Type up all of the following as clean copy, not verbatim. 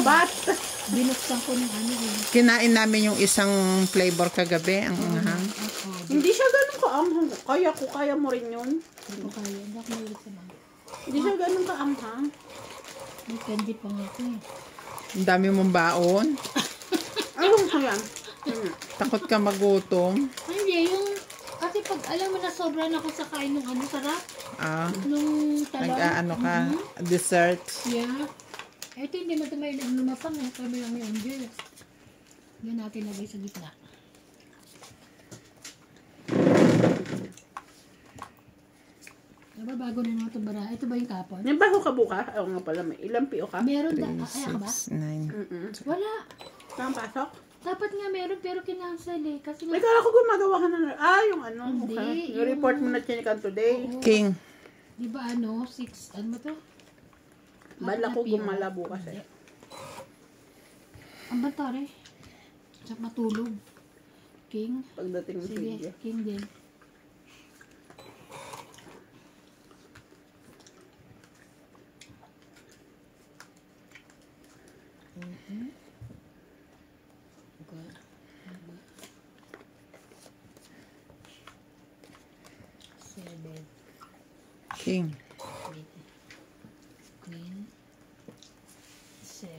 Babat! Binuksan ko ng ano eh. Kinain namin yung isang flavor kagabi, ang anghang. Hindi siya ganun kaanghang. Kaya mo rin yun. Hindi ko kaya. Hindi ako mahilig sa mga. Hindi siya ganun kaanghang. May candy pa nga ito eh. Ang dami mong baon. Anong kaya? Takot ka magutom. Hindi, yung... Kasi pag alam mo na sobrang ako sa kain ng ano, sarap. Nung talong. Nag-ano ka, dessert. Yeah. Ito hindi mo ito may lumapang eh. Sabi lang yung juice. Yan natin lagay sa gitna. Diba bago na naman ito bara? Ito ba yung kapon? Yung bago ka buka? Oo nga pala, may ilang PO ka? Meron 3, ay ka ba? 6, 9. Wala. Saan pasok? Dapat nga meron pero kinancel eh. Kasi nga... May kala ko gumagawa ka na. Yung ano. Hindi, Okay. Yung report mo na chinikan today. Oo. King. Di ba ano? 6, ano ba to? Bala ko gumala bukas eh. Ang bantare. Sa matulog. King. Pagdating ng Sige, sige. king din. King. Queen. 7.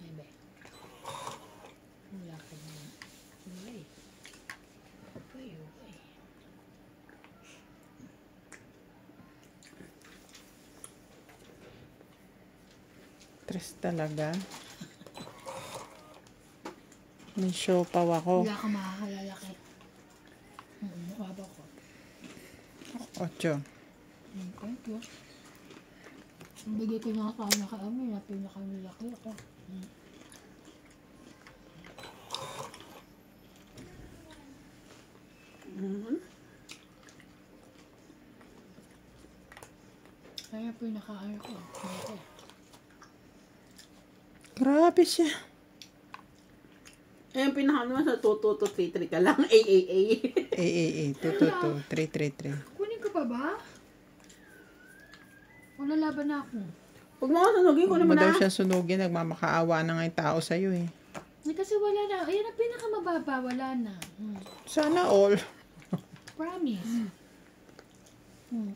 Ebe. Wala ko na. Uy. Uy. Tres talaga. May show pa ako. Wala ka makakalalaki. Mukha ko. 8. Thank you. Ang bigay ko nga kaya kami na pinakamalaki ako. Kaya pinakaano ko. Malaki. Grabe siya. Yung pinakano mo sa 2-2-3-3 ka lang. AAA. 2, 2, 3, 3, 3. Kunin ko pa ba? Wala laban na ako. Huwag mo ako sunugin ko Huwag naman mo daw na. siya sunugin. Nagmamakaawa na nga yung tao sa'yo eh. Eh, kasi wala na. Ayan ang pinakamababa. Wala na. Sana all. Promise.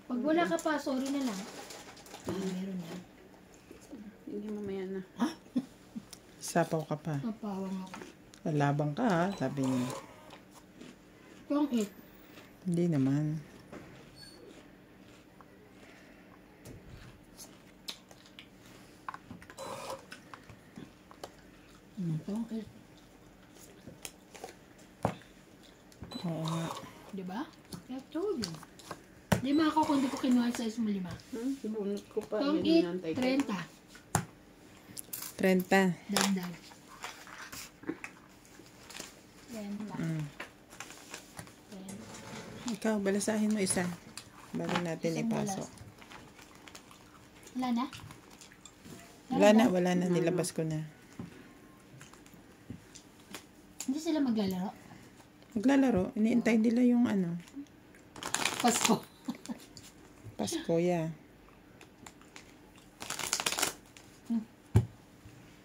Pag wala ka pa, sorry na lang. Meron na. Hindi mamaya na. Sapaw ka pa. Napawang ako. Lalabang ka ha, sabi niya. Kung 8. Hindi naman. Kung 8. Oo nga. Diba? I told you. 5 ako kung di ko kinuha sa size mo 5. Bunot ko pa. Kung Yan 8, yung 30. 30. Dandan. 30. Ikaw, balasahin mo isa. Bago natin Isang ipasok. Wala na? Wala na. Nilabas ko na. Hindi sila maglalaro? Maglalaro. Iniintay nila yung ano. Pasko. Pasko, yeah.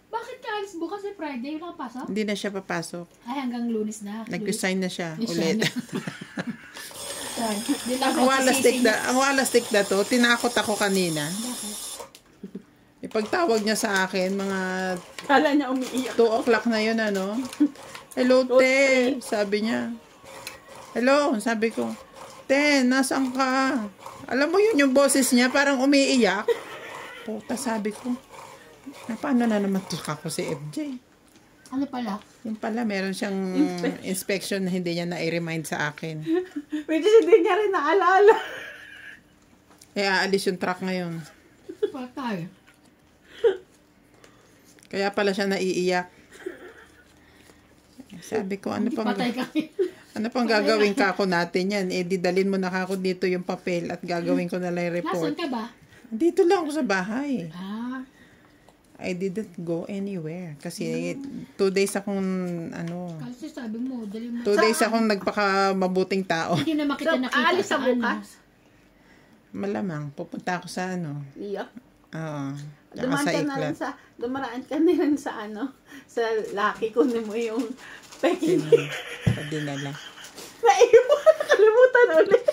Bakit ka alis bukas eh Friday? Wala ka pasok? Hindi na siya papasok. Ay, hanggang Lunes na. Nag-resign na siya Lunes. ulit. Di lang Ang ako walastik sisisi. ang walastik na to, tinakot ako kanina. Bakit? Ipagtawag niya sa akin, mga Kala niya umiiyak. 2 o'clock na yun, ano. Hello, te. Sabi niya. Hello, sabi ko. Te, nasaan ka? Alam mo yun yung boses niya, parang umiiyak. Puta, sabi ko. Paano na naman ako si FJ? Ano pala? Yung pala, meron siyang inspection na hindi niya na-remind sa akin. Which is hindi niya rin naalala. Eh, aalis yung truck ngayon. Patay. Kaya pala siya naiiyak. Sabi ko, ano pang Patay kami. ano pang gagawin ka ako natin yan? Eh, didalin mo na ako dito yung papel at gagawin ko na lang yung report. Nasaan ka ba? Dito lang ako sa bahay. Ah, I didn't go anywhere. Kasi 2 days akong, ano, kasi sabi mo, dali mo. 2 days akong nagpaka mabuting tao. Hindi na makita So, nakita aalis sa ano. bukas? Malamang, pupunta ako sa ano. Iyo. Oo. Tsaka Dumaan sa ka na rin iklat. dumaraan ka na rin sa sa Lucky, kunin mo yung Peking. Sa dinala. Naiwan, nakalimutan ulit.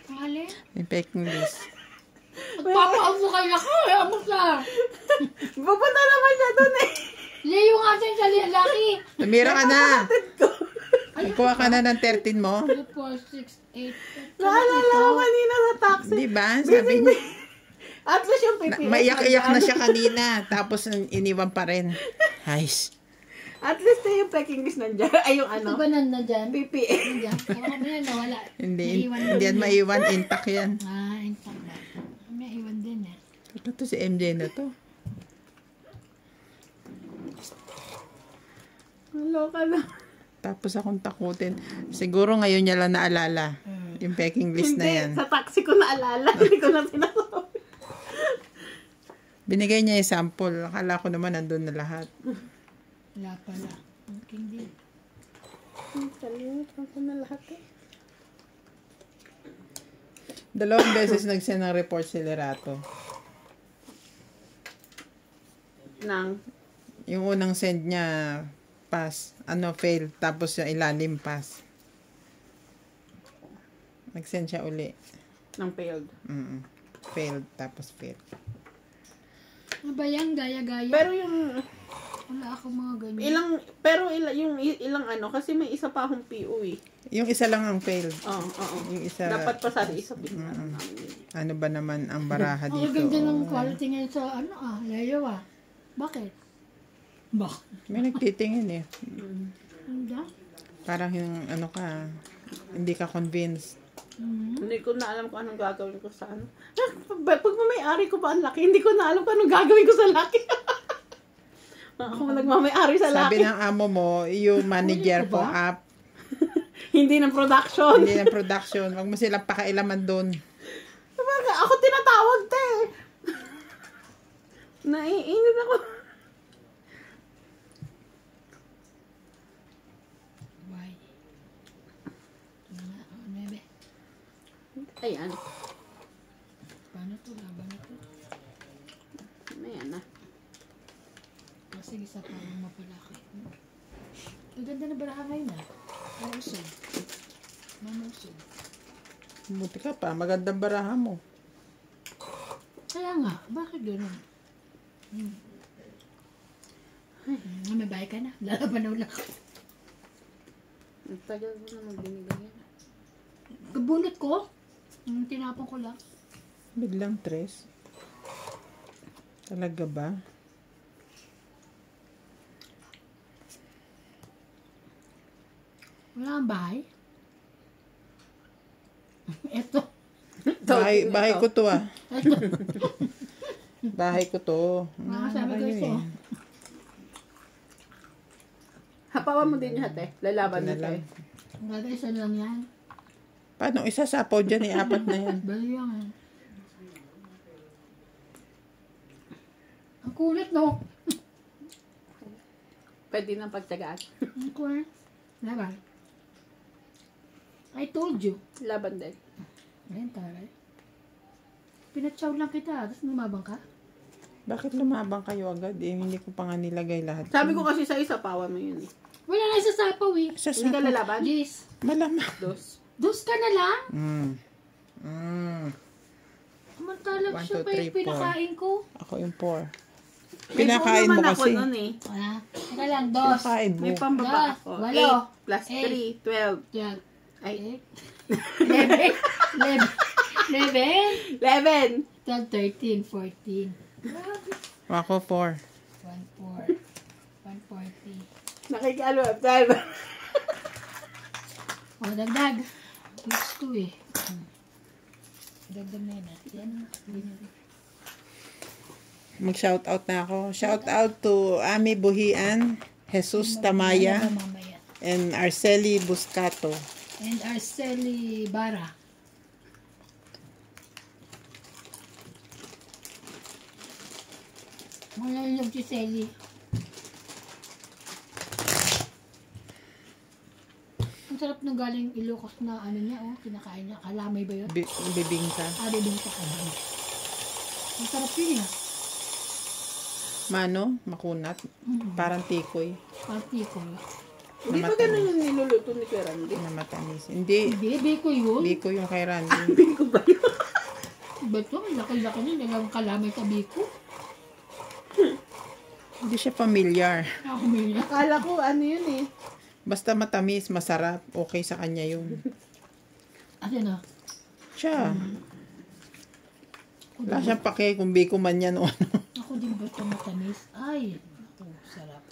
Ang alin? Yung packing list. Magpapaupo kayo na ko. Amo ka. Pupunta naman siya doon eh. Leo nga din sa laki. Tumira ka na. Kapatid ko. Kuha ka na ng 13 mo. 2, 4, 6, 8. Naalala ko kanina sa taxi. Di ba? Sabi niya. At least yung PPS. Maiyak-iyak na siya kanina. Tapos iniwan pa rin. Hays. At least yung Peking list nandiyan. Ay, yung Ito ano. ba nandyan? PPS. Nandiyan. Kaya mo yan, nawala. Hindi Naiwan yan din. maiwan. Intact yan. Ah, intak ba? May iwan din eh. Ito si MJ na to. Loka na. Tapos akong takutin. Siguro ngayon niya lang naalala. Yung packing list na yan. Sa taxi ko naalala. Hindi ko na sinasabi. Binigay niya yung sample. Akala ko naman nandun na lahat. Wala pala. Okay din. Kalimutan ko na lahat eh. 2 beses nag-send ng report si Lerato. Yung unang send niya, pass. Fail. Tapos yung ilalim, pass. Nag-send siya uli. Nang failed. Failed, tapos failed. Ano ba yan? Gaya-gaya? Pero yung Wala ako mga ganyan. yung ilang ano, kasi may isa pa akong PO eh. Yung isa lang ang failed. Oo. Yung isa, Dapat pa sa isa din. ano ba naman ang baraha Ang dito? ganda ng quality ngayon sa Leo Bakit? May nagtitingin eh. Hindi. Parang yung hindi ka convinced. Hindi ko na alam kung anong gagawin ko sa ano. Pag may-ari ko pa ang laki, hindi ko na alam kung anong gagawin ko sa laki. Ako nagmamay-ari sa Sabi laki. ng amo mo, yung manager po app, Hindi ng production. hindi ng production. Wag mo silang pakailaman doon. Ako tinatawag te. Naiinip ako. Why? Nebe. Ayan. Paano to? Laban na to. Ayan na. Sige, sa parang mapalaki. Ang ganda na baraha ngayon Mausog. Mamusog. Buti ka pa, magandang baraha mo. Kaya nga, bakit gano'n? May bahay ka na. Lalaban na ulit. Ang tagal mo na magbinigay yan. Kabunot ko. Tinapon ko lang. Biglang tres. Talaga ba? Wala kang bahay? Eto. Bahay ko to Eto. Bahay ko to. Sabi ko ito. Hapawan mo din yung hate. Lalaban Ito na na lang. tayo. Gada isa lang yan. Paano isa sapaw dyan eh? 4 na yan. Bali yan. Ang kulit no. Pwede nang pagtsagaan. Ang kulit. Laban. I told you. Laban din. Ayun taray. Pinatsaw lang kita. Tapos lumabang ka. Bakit lumabang kayo agad eh? Hindi ko pa nga nilagay lahat. Sabi ko kasi sa isa, pawan mo yun eh. Wala na isa sapaw eh. Isa Hindi ka sapaw. lalaban? Jeez. Malamang. Dos ka na lang? Samantalang 1, siya 2, pa yung 3, 4. pinakain ko. Ako yung 4. May Pinakain phone mo naman ako kasi. nun eh. Wala. Teka lang, dos. Pinakain mo. May pambaba Dos, ako. walo, 8 plus 3, 12. Yan. Ay, 11, 11. 12, 13, 14. Grabe. Ako 4. 140. 140. Nakikialam. 12. O, dagdag. Gusto ko eh. Dagdag na yun. Yan. Mag-shoutout na ako. Shoutout to Ami Buhian, Jesus Tamaya, Mamaya. and Arceli Buscato. And Arceli Bara. Malalog si Celi. sarap ng galing Ilocos na ano niya, oh, kinakain niya. Kalamay ba yun? Bibingka. Bibingka ka ba? Ang sarap yun eh. Mano, makunat. Parang tikoy. Party ko. Hindi pa ganun yung niluluto ni Kuya Randy. Na matamis. Hindi. Hindi, biko yun. Biko yung kay Randy. Biko ba yun? Ba't yun? Laki-laki niya. Nagang kalamay ka biko. Hindi siya familiar. Ako may Akala ko ano yun eh. Basta matamis, masarap, okay sa kanya yun. Ano na? Siya. Wala siyang pake kung biko man yan o ano. Ako din ba ito matamis? Ay, ako, sarap.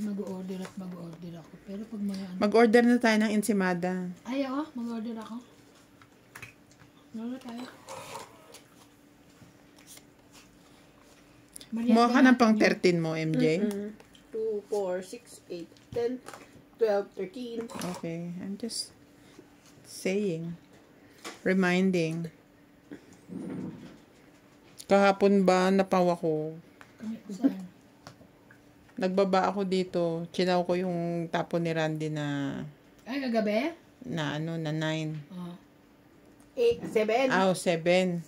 Mag-order at mag-order ako. Pero pag mga ano... Mag-order na tayo ng ensimada. Ay, ako, mag-order ako. Lalo tayo. Kumuha ka ng pang 13 mo, MJ. 2, 4, 6, 8, 10, 12, 13. Okay, I'm just saying. Reminding. Kahapon ba napawa ko? Saan? Nagbaba ako dito. Chinaw ko yung tapo ni Randy na Ay, kagabi? na 9. Oh. 8, 7. Ah, 7.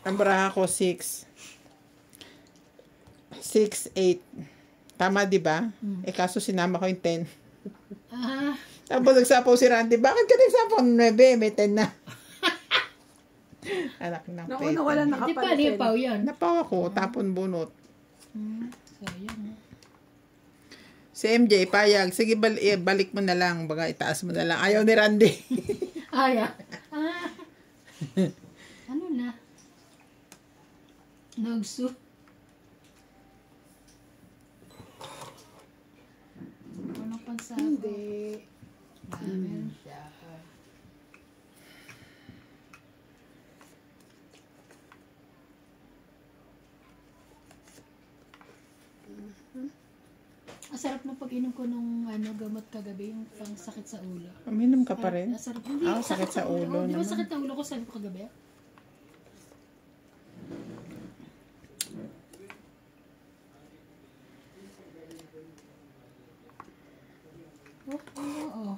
Ang baraha ko 6. 6, 8. Tama, di ba? Eh, kaso sinama ko yung 10. Ah, Tapos nagsapaw si Randy. Bakit ka nagsapaw ng 9? May 10 na. Anak ng Naku, pete. nawala di pa nakapansin. niya pao yan. Napaw ako, tapon bunot. Sayang. Si MJ, payag. Sige, balik mo na lang. Baga, itaas mo na lang. Ayaw ni Randy. Ay, ah. Ano na? Nagsu. Ano pang sa Hindi. Meron siya. Masarap na pag-inom ko nung gamot kagabi, yung pang sakit sa ulo. Uminom ka pa rin? Masarap. Hindi, Sakit sa ulo Di ba naman. sakit sa ulo ko sabi ko kagabi? Oo.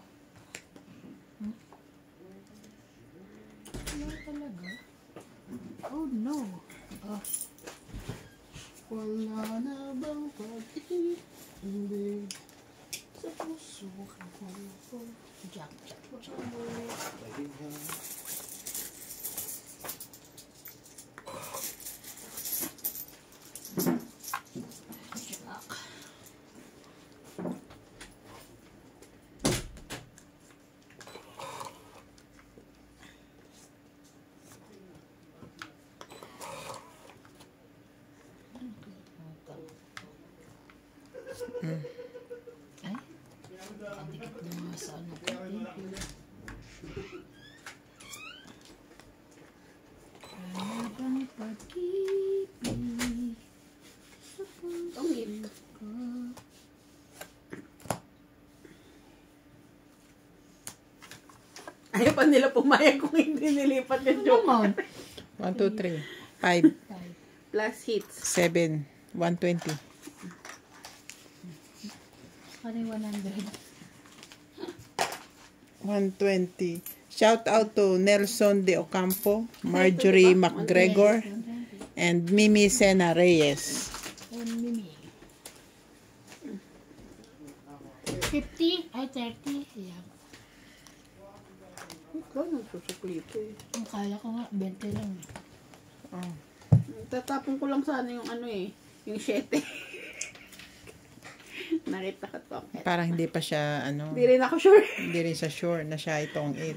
Ano talaga? Oh no. Oh. Wala na bang pag-ibig sa puso ko? Jack. Ay? Kadikit na nga sa ano. Thank you. Ano bang pag-ibig sa puso Ang hit. ko? Ayaw pa nila pumayag kung hindi nilipat yung joke. Naman. 1, 2, 3. 5, Plus hits. 7, 120. Ano yung 100? 120. Shout out to Nelson De Ocampo, Marjorie McGregor, and Mimi Sena Reyes. And Mimi. 50? Ay, 30? Yeah. Ikaw nagsusuklito eh. Ang kala ko nga, 20 lang. Oh. Tatapon ko lang sana yung ano eh. Yung 7. Nakita ka to. Parang hindi pa siya, Hindi rin ako sure. hindi rin siya sure na siya itong 8.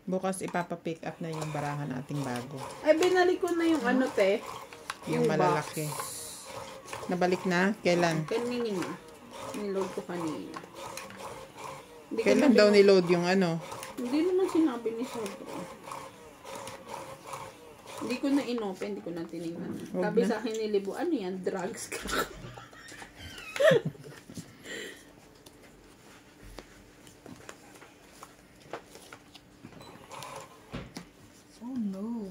Bukas ipapapick up na yung barahan nating bago. Ay, binalik ko na yung ano te. Yung malalaki. Nabalik na? Kailan? Kanina. Niload ko kanina. Hindi ko Kailan na daw niload yung ano? Hindi naman sinabi ni Sobro. Hindi ko na inopen, hindi ko na tinignan. Huwag Sabi na. sa akin ni Libo, ano yan? Drugs ka. Oh no.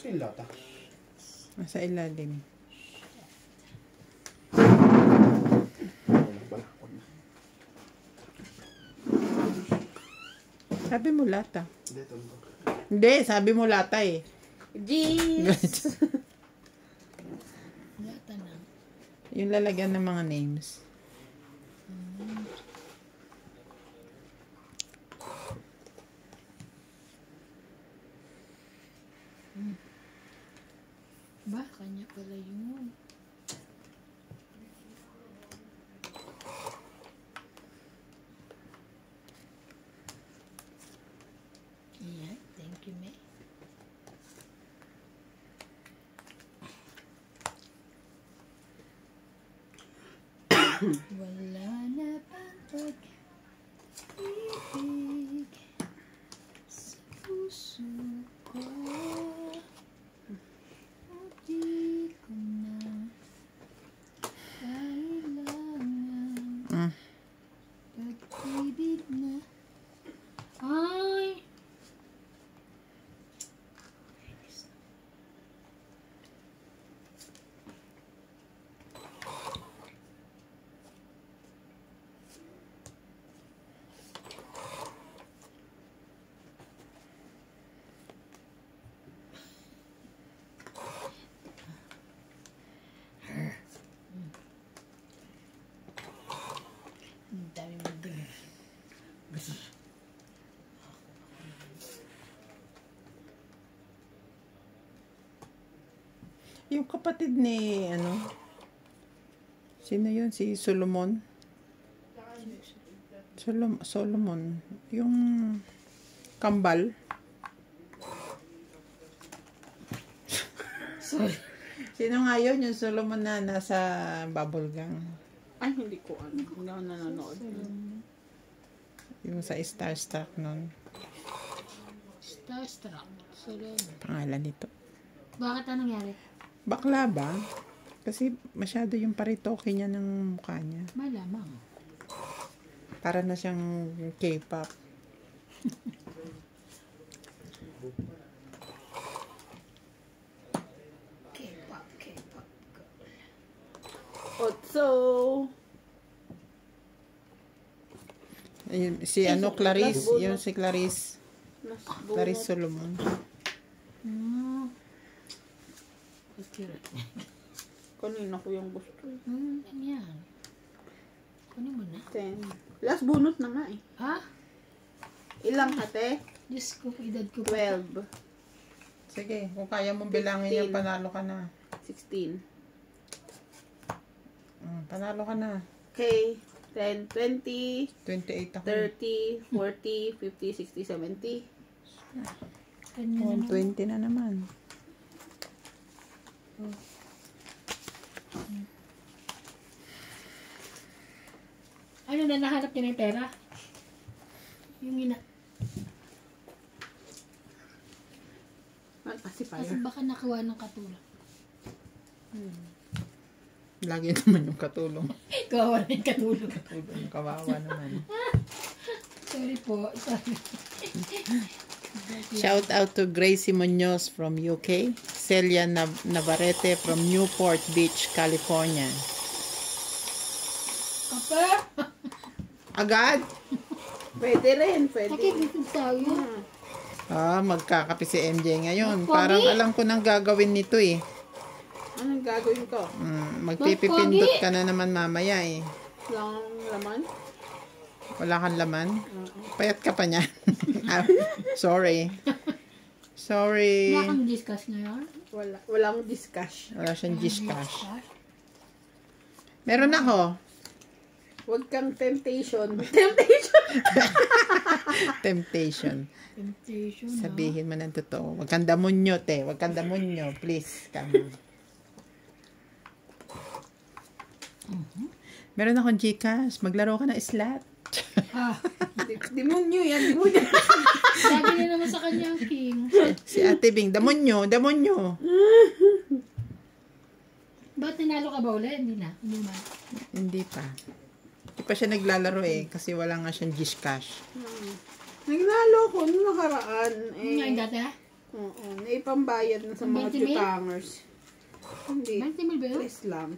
Sa yung lata. Nasa ilalim. Wala. Wag na. Sabi mo lata. Hindi, ito. Hindi, sabi mo lata eh. Jeez! Lata na. Yung lalagyan ng mga names. Ba, kanya pala yun. Ayan, thank you, May. Wala na bang pag-ibig sa puso ko. Di ko na kailangan pag-ibig na. Ay! Ang dami mong ganun. Yung kapatid ni, sino yun? Si Solomon? Solomon. Yung kambal. Sorry. Sino nga yun? Yung Solomon na nasa bubble gang. Ay, hindi ko alam. Hindi ako nanonood. Yung sa Starstruck nun. Starstruck. Solomon. Pangalan nito. Bakit anong nangyari? Bakla ba? Kasi masyado yung paritoke niya ng mukha niya. Malamang. Para na siyang K-pop. K-pop, K-pop. Otso! Ayun, si Clarice. Yung si Clarice. Clarice Nasbunot. Solomon. Okay. Kanina ko yung gusto. Ano yan? Kunin mo na. 10. Last bunot na nga eh. Ha? Ilang ate? Diyos ko, edad ko pa. 12. Sige, kung kaya mong bilangin yan, panalo ka na. 16. Panalo ka na. Okay. 10, 20, 28 ako. 30, 40, 50, 60, 70. Kanya na naman. 120 na naman. Ano na nahanap niya ng pera? Yung ina. Pacifier. Kasi baka nakuha ng katulong. Lagi naman yung katulong. Kawawa na yung katulong. Katulong, kawawa naman. Sorry po. Sorry. Shout out to Gracie Munoz from UK. Celia Navarrete from Newport Beach, California. Kape? Agad? Pwede rin, pwede. Nakikitid tayo. Magkakape si MJ ngayon. Pogi? Parang alam ko nang gagawin nito eh. Anong gagawin ko? Magpipipindot ka na naman mamaya eh. Lang laman? Wala kang laman? Payat ka pa niya. Sorry. Sorry. Wala kang discuss ngayon? Walang discuss. Wala siyang Gcash. Meron ako. Huwag kang temptation. Temptation! Temptation. Temptation, Sabihin mo ng totoo. Huwag kang damonyo, te. Huwag kang damonyo. Please, come. Meron akong Gcash. Maglaro ka ng slot. Demonyo yan, demonyo. Sabi niya naman sa kanya, King. Si Ate Bing, damonyo, damonyo. Ba't ninalo ka ba ulit? Hindi na. Hindi na. Hindi pa. Hindi pa siya naglalaro eh. Kasi wala nga siyang Gcash. Nagnalo ko nung nakaraan. Yung nga yung dati ha? Oo, naipambayad na sa mga 20 mil? tutangers. Hindi. 20 mil ba yun? 3 lang.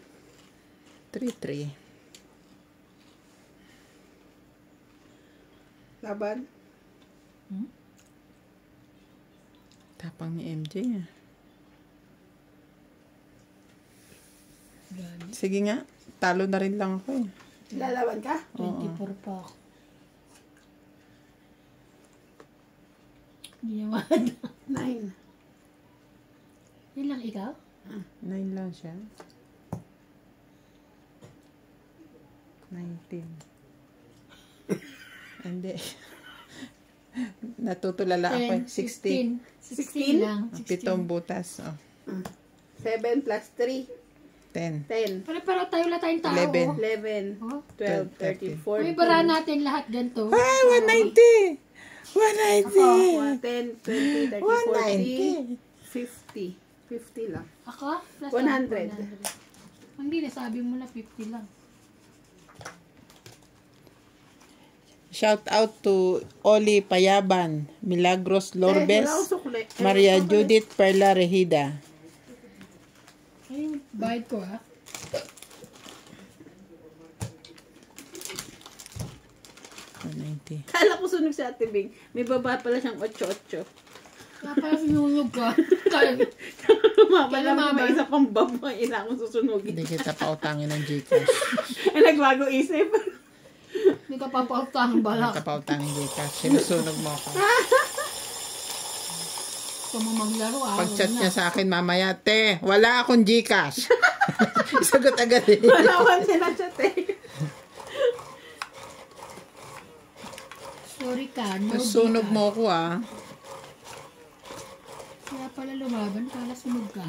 3-3. Laban? Hmm? Tapang ni MJ ah. Grabe. Sige nga, talo na rin lang ako eh. Lalaban ka? 24 pa ako. Hindi naman. 9. Yan lang ikaw? 9 lang siya. 19. Hindi. Natutulala ako eh. 16. 16 lang. 7 butas. Oh. 7 plus 3. 10. 10. Para tayo lang tayong tao. 11. 11. Oh. 12, 13, 14. May bara natin lahat ganito. Ah, 190! 190! 10, 20, 30, 40, 190. 50. 50 lang. Ako? Plus 100. 100. Hindi, nasabi mo na 50 lang. Shout out to Oli Payaban, Milagros Lorbes, wala akong sukli. Maria Judith Perla Regida. Ay, bayad ko ha. Kala ko sunog si Ate Bing. May baba pala siyang 8-8. Kaya pala sinunog ka. Kaya, Lumaba lang may Kaya isa pang baba. Ina akong susunogin. Hindi kita pautangin ng Gcash. Ay, nagbago isip. hindi ka papautang Hindi balak. kita pautangin Gcash. Sinusunog mo ako. Kung mo maglaro, Pag-chat niya sa akin mamaya, te, wala akong Gcash. Sagot agad eh. Wala man sila chat eh. Sorry ka, no Sunog Gcash. mo ako ah. Kaya pala lumaban, kala sunog ka.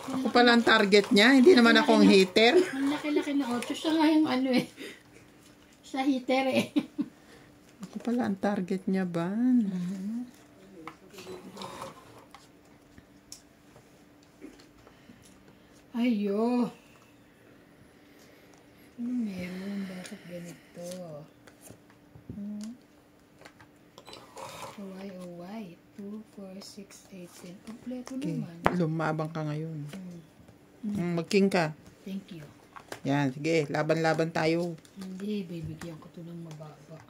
Ako pala ang target niya. Hindi naman akong hater. Ang laki-laki na 8. Siya nga yung ano eh. Siya heater eh. Ako pala ang target niya ba? Ayo. Ano meron? Bakit ganito? OY. 2, 4, 6, 8, 10. Kompleto Okay. naman. Lumabang ka ngayon. Mag-king ka. Thank you. Yan, sige. Laban-laban tayo. Hindi, bibigyan ko to ng mababa.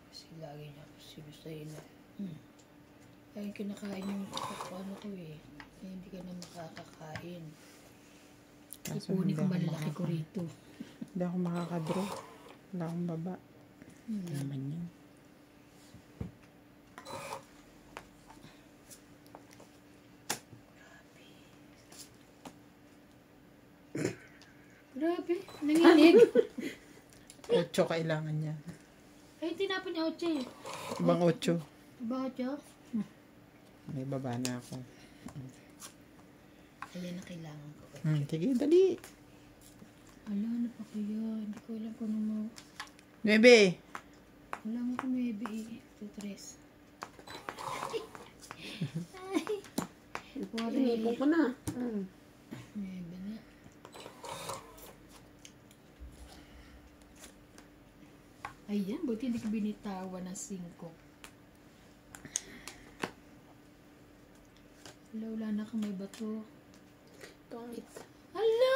Kasi lagi niya ako sinusayin na. Lagi kinakain yung ano ko eh. Kaya hindi ka na makakakain. Kaso Ipunin ko hindi ako malalaki ko rito. Hindi ako makakadraw. Wala akong baba. Naman yan. Grabe, nanginig. 8 kailangan niya. Ay, tinapon niya 8 eh. Ibang 8. Bakit siya? May baba na ako. Ayan na kailangan ko. Sige, dali. Ala, ano pa kaya? Hindi ko alam kung ano mo. 9. Wala mo kung may BE. 2, 3. Inipon ko na. Maybe na. Ayan, buti hindi ko binitawan ng 5. Wala na kang may bato. Tongit. Hala!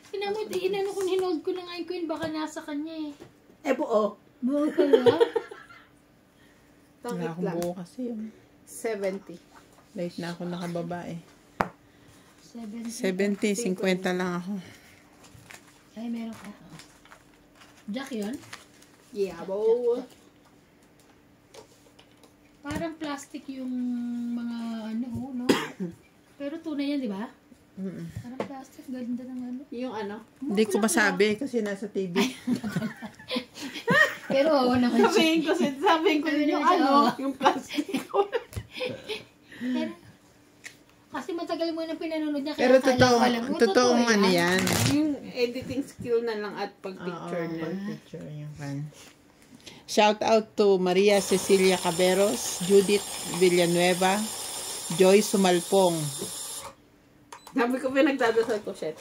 Inano ko, hinold ko ng icon, baka nasa kanya eh. Eh, buo. Buo pala. Wala Tongit akong lang. buo kasi yun. 70. Late na ako nakababa eh. 70. 70, 50 lang ako. Ay, meron ka. Jack yun? Yeah, bo. Parang plastic yung mga ano, no? Pero tunay yan, di ba? Parang plastic, ganda ng ano. Yung ano? Hindi ko masabi kasi nasa TV. Pero oo naman siya. Sabihin ko Sabi yung naman siya, ano, oo. yung plastic. Pero, kasi matagal mo na pinanonood niya. Pero kaya akala ko alam mo, totoong totoo ano yan. Yung editing skill na lang at pag-picture Oo, na. picture yung fan. Shout out to Maria Cecilia Caberos, Judith Villanueva, Joy Sumalpong. Sabi ko pinagdadasal ko, 7.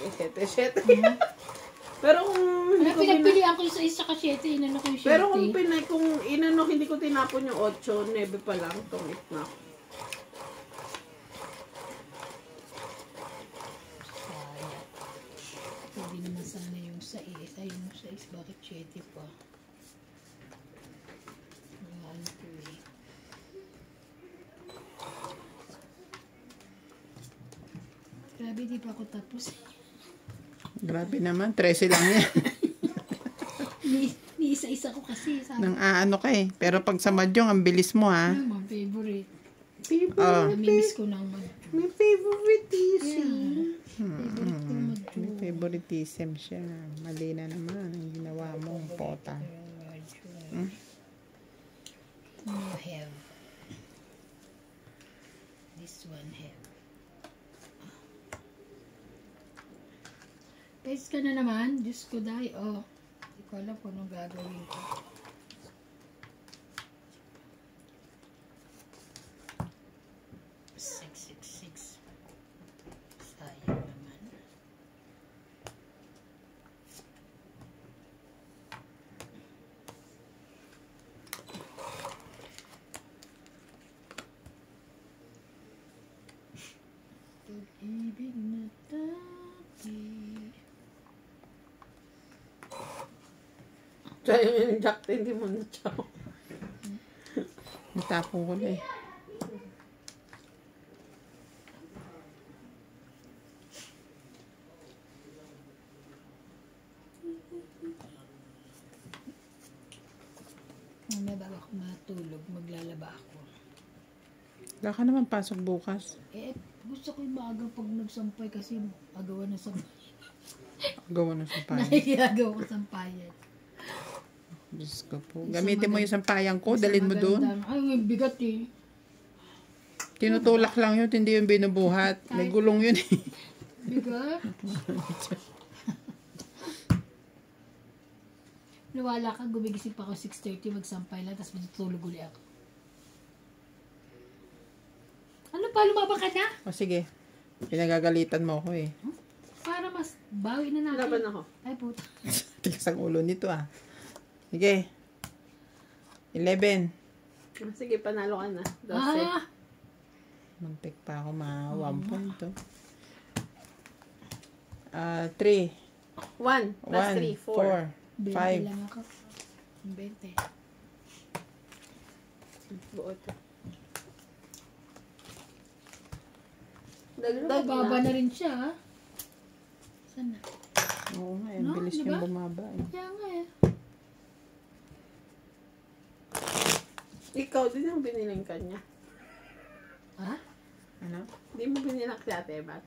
Pero kung hindi ko pinagpilihan ko sa isa ka 7, inano ko yung 7. Pero kung inano, hindi ko tinapon yung 8, 9 pa lang, tongit na. Bakit 7 pa? Ano ko eh. Grabe, di pa ako tapos. Grabe naman, 13 lang yan. Ni isa-isa ko kasi. Sabi Nang aano ka eh. Pero pag sa Mahjong, ang bilis mo ha. ko, favorite. Oh. Namimiss ko ng Mahjong. My favoritism. Favorite ko May Mahjong. favoritism siya. Mali na naman ang ginawa mo, pota. Hmm? No have. This one have. Guys ka na naman. Diyos ko dahil. Oh. Hindi ko alam kung anong gagawin ko. Six. Sayang naman. Pag-ibig na dati. Sayang yung jack, hindi mo na chow. Natapong ko na eh. Mamaya bago ako matulog, maglalaba ako. Wala ka naman pasok bukas. Eh, gusto ko yung maaga pag nagsampay kasi agawan na sampay. Gawa na sa payan. Nakikagawa ko sampayan. Diyos ko po. Gamitin mo yung sampayan ko, dalhin mo doon. Ay, may bigat eh. Tinutulak lang yun, hindi yung binubuhat. May gulong yun eh. Bigat? Nawala ka, gumigising pa ako 6:30, magsampay lang, tapos matutulog uli ako. Ano pa, lumaba ka na? O sige, pinagagalitan mo ako eh. Para mas bawi na natin. Laban ako. Ay, puta. Tigas ang ulo nito ah. Sige. 11. Sige, panalo ka na. 12. Ah! Mantik pa ako ma-1 point to. 3. 1 plus 3, 4. 4. 20 5. lang ako. 20. Buo to. Dagdag Baba na. na rin siya, ha? Saan na? Oo nga, ang No, bilis diba? niyang bumaba eh. Kaya nga eh. Ikaw din ang biniling kanya. Ha? Ano? Hindi mo binilang si Ate Ebat.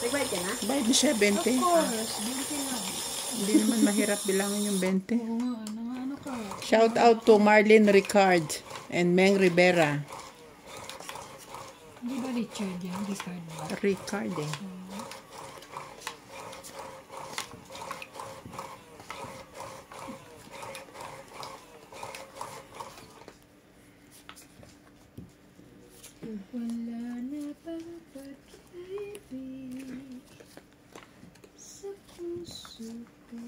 Nagbayad ka na? Bayad na siya, Of 20. course. 20 lang. Hindi naman mahirap bilangin yung 20. Oo nga, ano ka? Shout out to Marlene Ricard and Meng Rivera. Hindi ba Richard yan? Richard ba? Ricard eh. Wala na bang pag-ibig sa puso ko?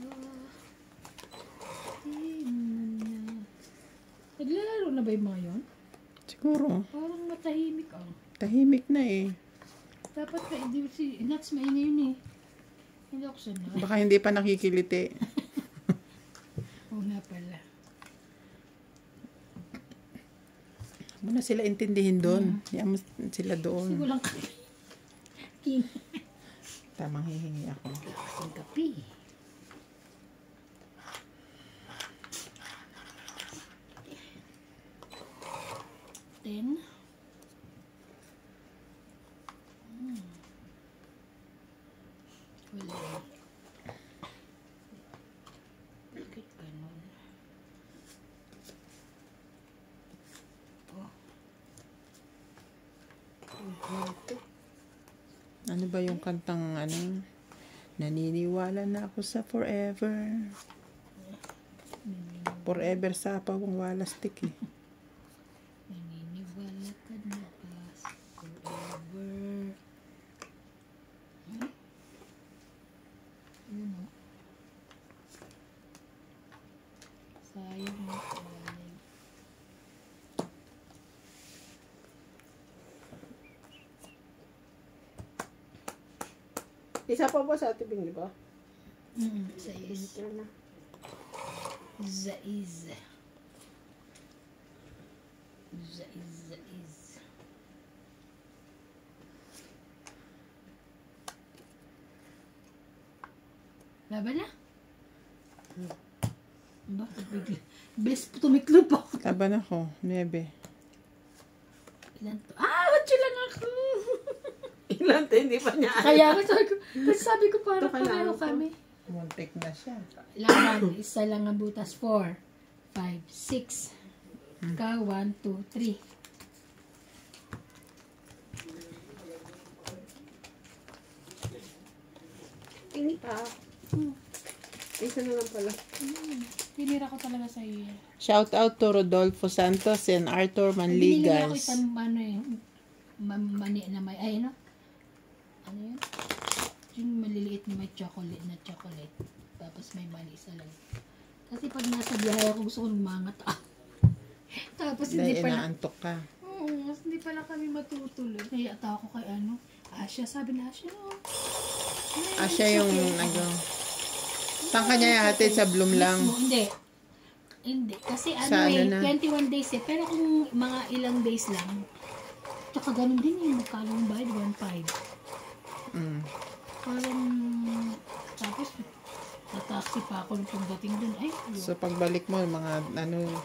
Di mo na. Naglalaro na ba yung mga yun? Siguro. Parang matahimik ah. Tahimik na eh. Dapat ka, hindi si Nats maingay yun eh. Hindi ako sanay. Baka hindi pa nakikiliti. Oo nga pala. Muna sila intindihin doon. Yan mo sila Kasi doon. walang kape. King. Tamang hihingi ako. Kasing kape. Then, wala. Bakit ganun? Oh. Ano ba yung kantang ano? Naniniwala na ako sa forever. Forever sa pawang walastik eh. Naniniwala ka na ba sa forever? Yun o. Sayang mo sayang. Isa pa po sa Ate Bing, di ba? Sa yes. Ito na. Zaiz. Zaiz. Laban na? Bakit bigla? Bilis tumiklo pa. Laban ako. 9. Ilan to? Ba't yun lang ako? Ilan to, hindi pa niya. Kaya sabi ko parang Ito kailangan pareho ko. kami. Muntik na siya. Laban, isa lang ang butas. 4, 5, 6. Ikaw, 1, 2, 3. Tingin pa. Isa na lang pala. Tinira ko talaga sa iyo. Shout out to Rodolfo Santos and Arthur Binili ako Manligas. isang mani na may, ay ano? Ano yun? Yung maliliit na may chocolate. Tapos may mani isa lang. Kasi pag nasa biyahe ako gusto ko umangat. Tapos hindi Dahil pala. inaantok ka. Oo, hindi pala kami matutuloy. Naiata ako kay ano. Asya, sabi na Asya. Siya yung saan ka niya hatid sa Bloom lang? Hindi. Kasi Sa ano na? 21 days eh. Pero kung mga ilang days lang, tsaka ganun din eh. Magkano yung bayad? 1.5. Parang, tapos, nataxi pa ako nung pagdating dun. Ay, So pagbalik mo mga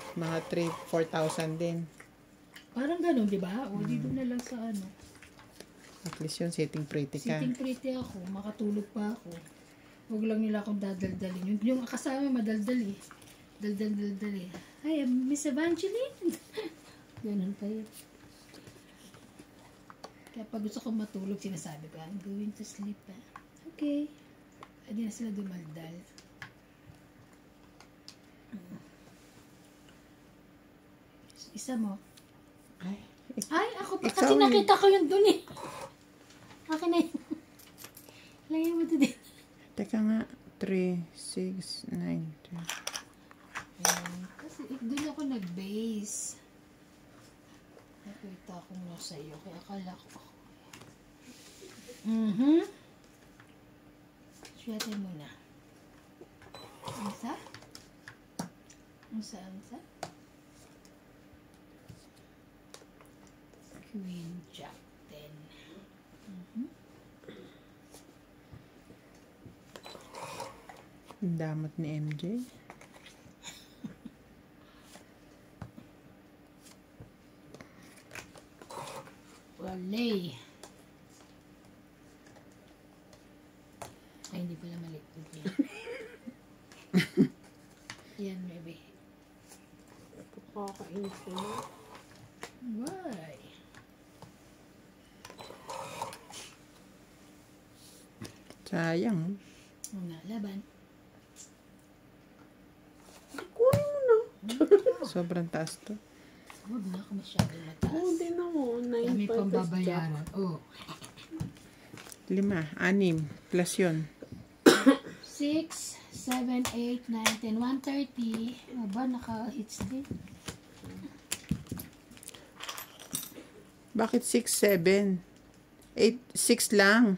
3,000-4,000 din. parang ganun, di ba? O, dito na lang sa ano. At least yun, sitting pretty ka. Sitting pretty ako. Makatulog pa ako. Huwag lang nila akong dadaldalin. Yung kasama madaldal eh. Daldal eh. Hi, Miss Evangeline. Ganun pa yun. Kaya pag gusto ko matulog, sinasabi ko, I'm going to sleep. Okay. Hindi na sila dumaldal. Isa mo. Ay, ako pa. Kasi Ikaw nakita ko yun dun eh. Akin na yun. Lagyan mo ito din. Teka nga, 3, 6, 9, 10. Kasi dun ako nag-base. Nakita ko nga sa iyo. Kaya akala ko. Suyatin mo na. Ansa? Ansa? Queen Jack 10. Ang damot ni MJ. Walay. Ay, hindi pala mali. Yan, maybe. Kakainis ko na. Why? Sayang. Una, laban. Kunin mo na. Sobrang taas to. Huwag na ako masyadong mataas. Oo, din ako. 9 Kami pa. pang babayaran. Oh. 5, 6 plus yun. 6, 7, 8, 9, 10, 130. Aba, naka-hits din. Bakit 6, 7? 8, 6 lang.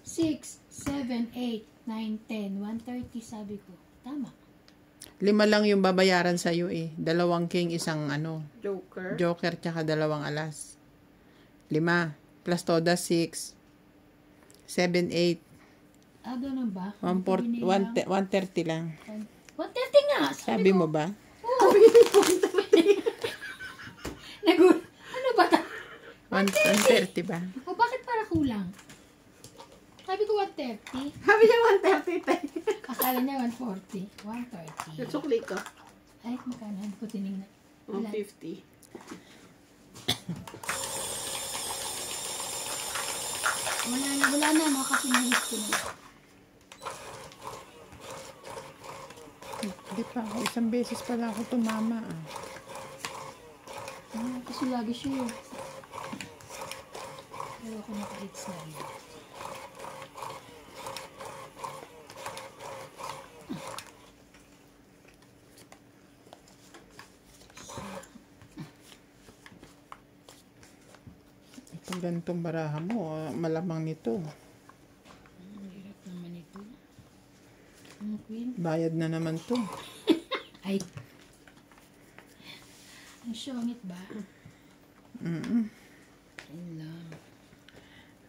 6, 7, 8, 9, 10, 130 sabi ko. Tama. 5 lang yung babayaran sa'yo eh. 2 king, isang Joker. joker, tsaka 2 alas. 5. Plus toda 6. 7, 8. Ganun ba? 130 lang. 130 nga. Sabi mo ba? Ano ba? 130 ba? O bakit para kulang? Sabi ko 130. Sabi niya 130 tayo. Akala niya 140. 130. Sukli ko. Ay, magkano? Hindi ko tinignan. 150. Wala na. Makakasimulis ko na. Hindi pa ako. Isang beses pala ako tumama. Kasi lagi siya yun. Pero ako naka-hits na rin. Itong ganitong baraha mo, malamang nito. Ang hirap naman ito. Ang queen. Bayad na naman to. Ay. Ang syongit ba? Ayun lang.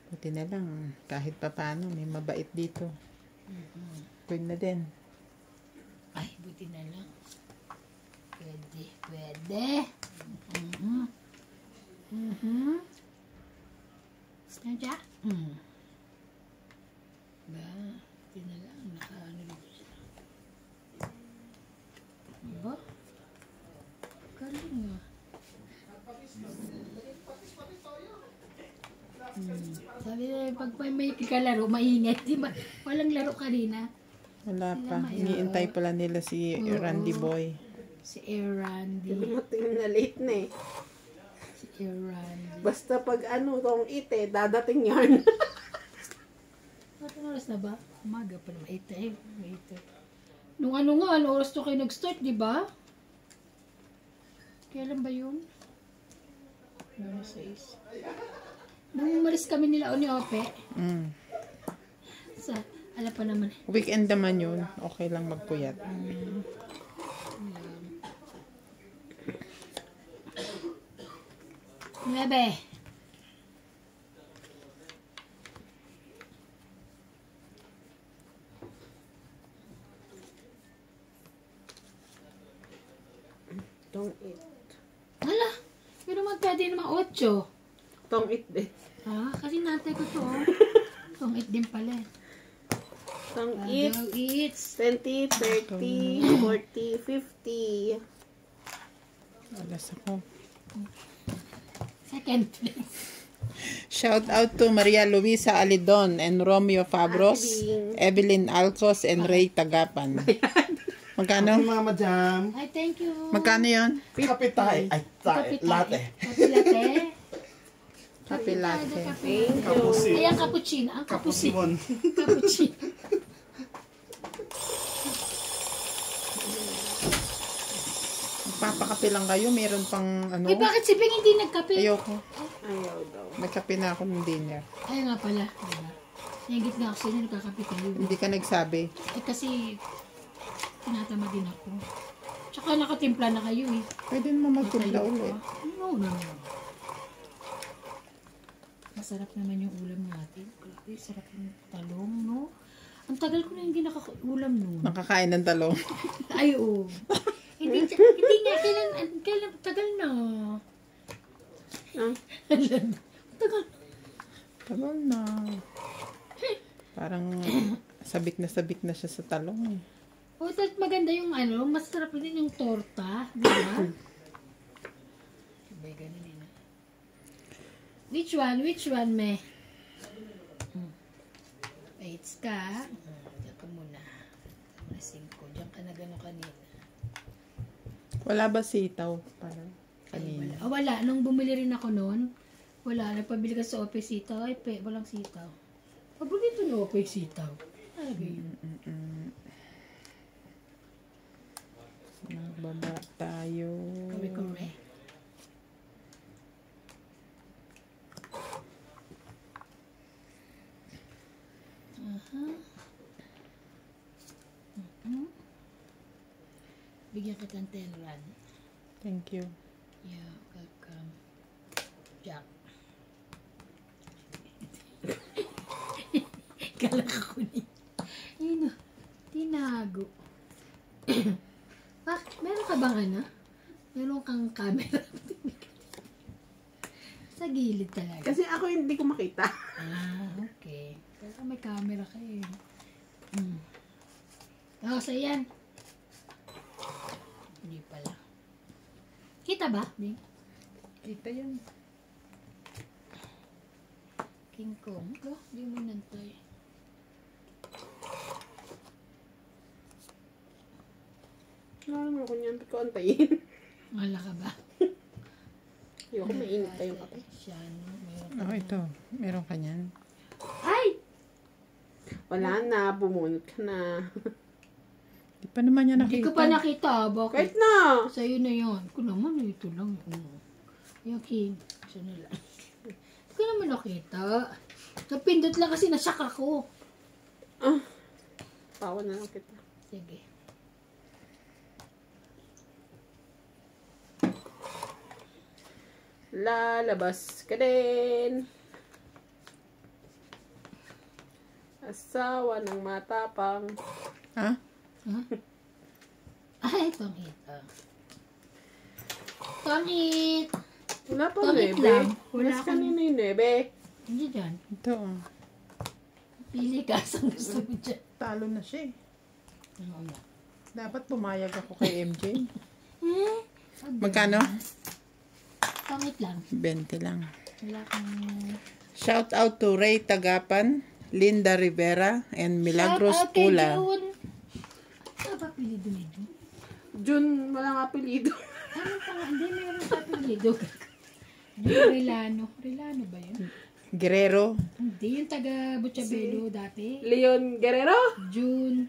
Buti na lang. Kahit pa paano, may mabait dito. Pwede na din. Ay, buti na lang. Pwede. Nandiya? Ba, buti na lang. Nakaano dito siya. Ba? Galing nga. Sabi na, pag may kalaro, maingay. Di ba? Walang laro kanina. Wala pa. Iniintay pala nila si Randy Boy. Si Randy. Dumating na late na eh. Si Randy. Basta pag tong ite, dadating yarn. Anong oras na ba? Umaga pa naman. 8 Nung ano oras to kayo nag-start, di ba? Kailan ba yun? Alas 6. Nung umalis kami nila o ni Ope, alam pa naman. Weekend naman yun. Okay lang magpuyat. Bebe. Tong it. Hala, pero magpwede naman 8. Tong it din. Kasi natay ko to. Tungit din pala. Tong it. It's 20, 30, 40, 50. Alas ako. second place. Shout out to Maria Luisa Alidon and Romeo Fabros, Evelyn Alcos, and Ray Tagapan. Magkano? Mama Jam. Ay, thank you. Magkano yun? Kape tayo. Ay, tayo. Latte. Kape latte. Kape latte. Kapusin. Ay, ang cappuccino. Ang cappuccino. Kapusimon. Cappuccino. Papakape lang kayo. Meron pang ano? Ay, bakit si Ping hindi nagkape? Ayoko. Ayaw daw. Nagkape na ako ng dinner. Ay, nga pala. Diba? Nagigit nga ako sa inyo, nagkakape kayo. Hindi ka nagsabi. Eh, kasi tinatama din ako. Tsaka nakatimpla na kayo eh. Pwede naman magtimpla ulit. No, no, no. Masarap naman yung ulam natin. Grabe, sarap yung talong, no? Ang tagal ko na hindi nakaka-ulam nun. Nakakain ng talong. Ay, oo. Hindi nga, kailan, tagal na. Tagal. Tagal na. Parang sabik na siya sa talong eh. O, tapos maganda yung ano, masarap din yung torta. Di ba? Sabay, ganun yun. Which one, me? Wait ka. Diyan ka muna. Mga 5. Diyan ka na gano'n kanina. Wala ba sitaw? Parang Ay, kanina. wala. Nung bumili rin ako noon, wala. Nagpabili ka sa Ope sitaw. Ay, walang sitaw. Paborito na Ope sitaw. Talaga yun. Nagbaba tayo. Kore. Bigyan kita ng 10 rand. Thank you. Yeah, welcome. Jack. Kala ka kunin. Ayun o. Tinago. Meron ka bang ano? Meron kang camera? Sa gilid talaga. Kasi ako hindi ko makita. Okay. Pero may camera ka eh. So yan. Hindi pala. Kita ba? Bing? Kita yan. King Kong. Di mo nantay. Ano ko niyan? Ko antayin. Wala ka ba? Ayoko mainit pa yung kape. Siya, no? Meron ka Oh, na. ito. Meron ka niyan. Ay! Wala na, bumunot ka na. Di pa naman niya Hindi nakita. ko pa nakita. Bakit? Kahit na! Sa'yo na yun. Ko naman, ito lang. Yung King. Siya na lang. Hindi ko naman nakita. Napindot lang kasi nasyak ako. Tawa na lang kita. Sige. Lalabas ka din. Asawa ng matapang. Ha? Huh? Ay, pangit. Pangit! Wala pa Pangit nebe. lang. Wala Mas kang- kanina yung nebe. Hindi dyan. Ito. Pili ka sa gusto mo dyan. Talo na siya eh. Oo nga. Dapat pumayag ako kay MJ. Pag- Magkano? Pangit lang. 20 lang. Wala kang... Shout out to Ray Tagapan, Linda Rivera, and Milagros Shout out kay Pula. June. Ano ba pilido ni June? Jun, walang apelido. Ano pa nga? Hindi, mayroon pa pilido. June Relano. Relano ba yun? Guerrero. Hindi, yung taga Butchabelo dati. Leon Guerrero. June.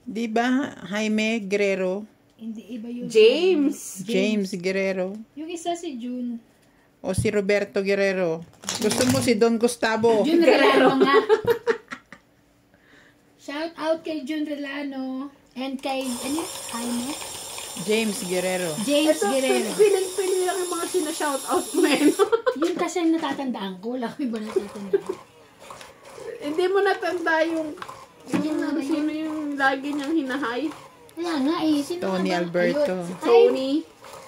Di ba Jaime Guerrero? Hindi, iba yun. James. James Guerrero. Yung isa si June. O si Roberto Guerrero. Gusto mo si Don Gustavo. June Relano nga. Shout out kay June Relano. And kay, ano yun? Jaime? James Guerrero. James Ito, Guerrero. piling-pili lang yung mga sina-shoutout mo eh. No? Yun kasi ang natatandaan ko. Wala ko iba natatandaan. Hindi mo natanda yung Sino ba yun? sino yung lagi niyang hinahay. Wala nga eh. Sino Tony nga ba? Alberto. Ayun. Ay, Tony.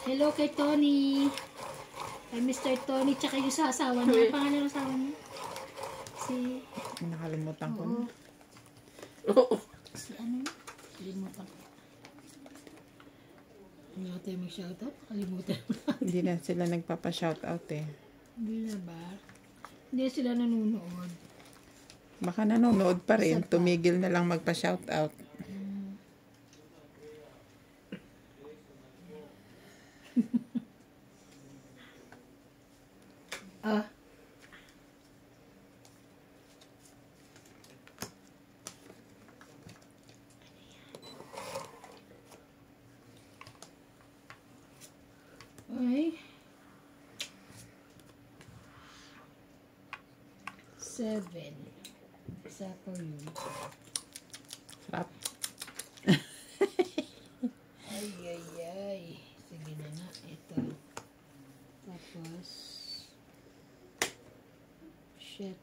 hello kay Tony. Kay Mr. Tony. Tsaka yung sa asawa niya. Ang pangalan ng asawa niya? Si... Nakalimutan ko na. Oo. Oo. Si ano? Kalimutan ko. Hindi ako tayo mag-shoutout. Kalimutan mo. Hindi na sila nagpapa-shoutout eh. Hindi na ba? Hindi sila nanonood. Baka nanonood pa rin. Tumigil na lang magpa-shoutout. Ah. Ay. 7. Isa po yun. Sarap. Ay, ay, ay. Sige na nga. Ito. Tapos, 7.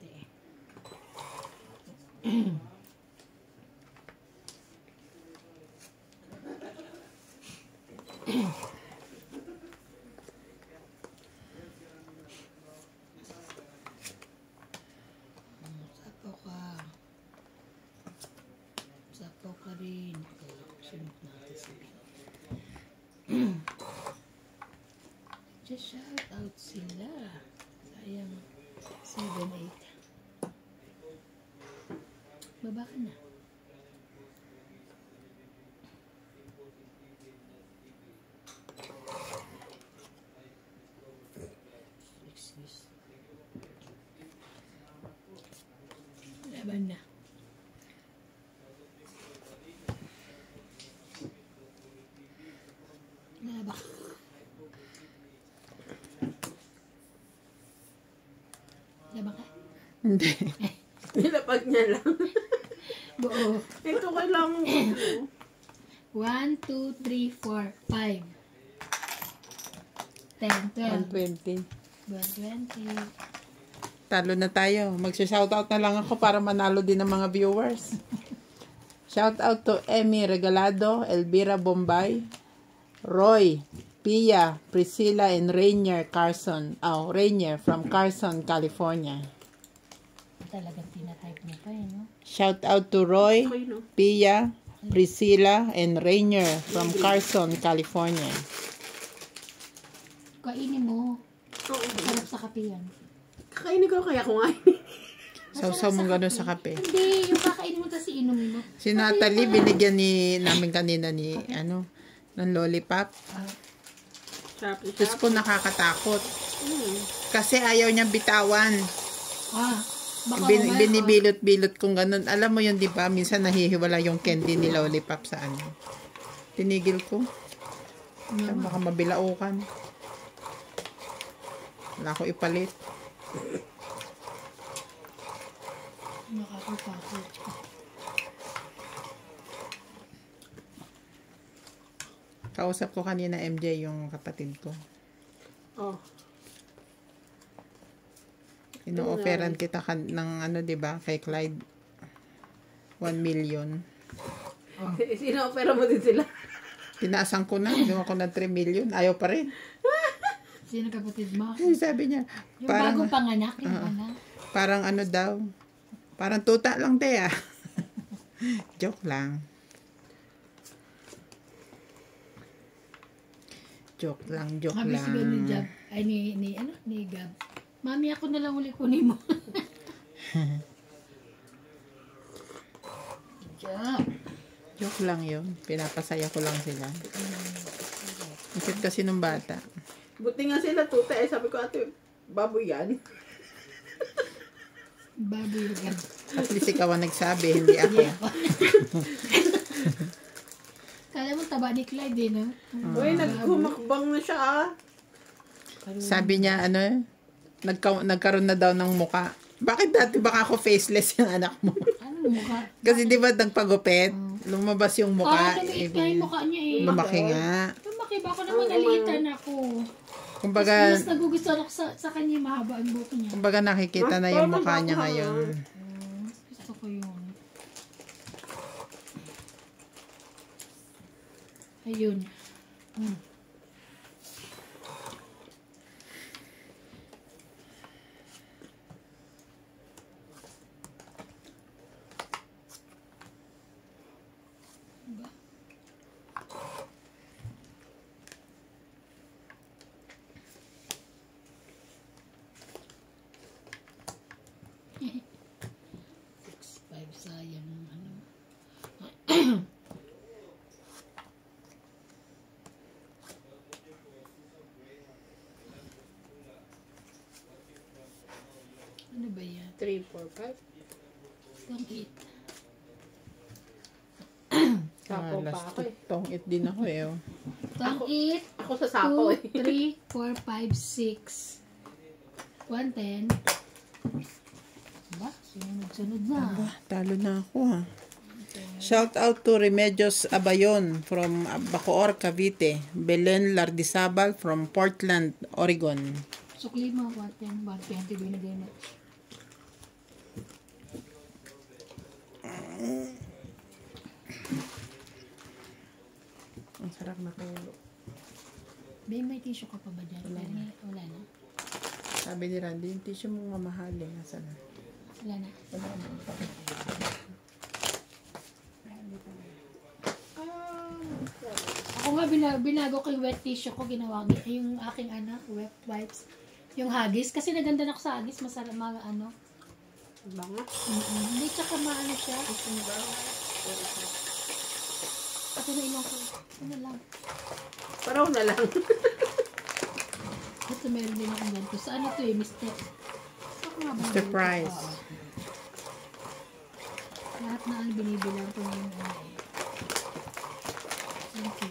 Sapaw ka. Sapaw ka rin. Sunod natin sabihin. Just shout out sila. Sayang 7, 8. Baba ka na. Excuse. Laban na. Laban. Laban ka? Hindi. Nilapag niya lang. Buo. Ito kailangan ko. 1, 2, 3, 4, 5. 10, 12, 120. 20. Talo na tayo. Magsa-shoutout na lang ako para manalo din ng mga viewers. Shoutout to Emmy Regalado, Elvira Bombay, Roy, Pia, Priscilla, and Rainier Carson. Oh, Rainier from Carson, California. Talagang tinatype niya pa eh, no? Shoutout to Roy, Okay, no? Pia, Priscilla, and Rainier from Carson, California. Kainin mo. Oo. Sarap sa kape yan. Kakainin ko kaya kumain. Sausaw mo gano'n sa kape. Hindi, yung kakainin mo kasi inumin mo. Si Natalie, binigyan namin kanina ni, ng lollipop. Sarap na Diyos sarap. ko, nakakatakot. Mm. Kasi ayaw niyang bitawan. Ah, baka Binibilot-bilot kung ganun. Alam mo yun, di ba? Minsan nahihiwala yung candy ni lollipop sa ano. Tinigil ko. Baka mabilaukan. Wala ko ipalit. nakakatakot. Kausap ko kanina MJ yung kapatid ko. Oh. Ino-offeran kita ng ano, 'di ba, kay Clyde. 1 million. Sino-opera mo din sila? Tinaasan ko na, gawa ko ng 3 million. Ayaw pa rin. Sino kapatid mo? Sabi niya, Yung bagong panganak, yung anak. parang ano daw, parang tuta lang te ah. Joke lang. Joke lang. Sabi siguro ni Jab, ay ni Gab. Mami, ako na lang uli kunin mo. Jab. Joke lang yun. Pinapasaya ko lang sila. Ang cute kasi nung bata. Buti nga sila tuta eh. Sabi ko, ate, baboy yan. Baboy Gab. At least ikaw ang nagsabi, hindi ako. Kala mo taba ni Clyde eh, no? Uy, nagkumakbang na siya ah. Sabi niya, nagkaroon na daw ng muka. Bakit dati baka ako faceless yung anak mo? Ano mukha? Kasi di ba nagpagupit? Lumabas yung muka. Lumiit nga yung mukha niya eh. Lumaki nga. Lumaki ba ako naman naliitan ako. Kumbaga, Mas nagugustuhan ako sa kanya mahaba ang buhok niya. kumbaga nakikita na yung mukha niya ngayon. Gusto ko yun. Ayun. Sayang ano. Ano ba yan? 3, 4, 5. Tong it. Sapo pa ako eh. Tong it din ako eh. Oh. Tong it. Ako sa sapo 2, eh. 3, 4, 5, 6. 110. Ba? Sunod-sunod na. Talo na ako ha. Shout out to Remedios Abayon from Bacoor, Cavite. Belen Lardizabal from Portland, Oregon. Sukli mo, 110, 120 binigay mo. Ang sarap na kayo. Bay, may tissue ka pa ba dyan? Wala na. Sabi ni Randy, yung tissue mo nga mahal eh. Nasaan na? Wala na. Ako nga, binago ko yung wet tissue ko, ginawa ko yung aking anak, wet wipes. Yung hagis, kasi naganda na ako sa hagis, masarap mga ano. Banga. Hindi, tsaka maano siya. Ito na ilang ko. Ano lang. Paraw na lang. Ito meron din akong ganito. Sa ano to eh, Mr. Saan nga ba Mr. nabili ko? Price. Oo. Lahat na ano binibilang ko ngayon. Ano eh. Thank you.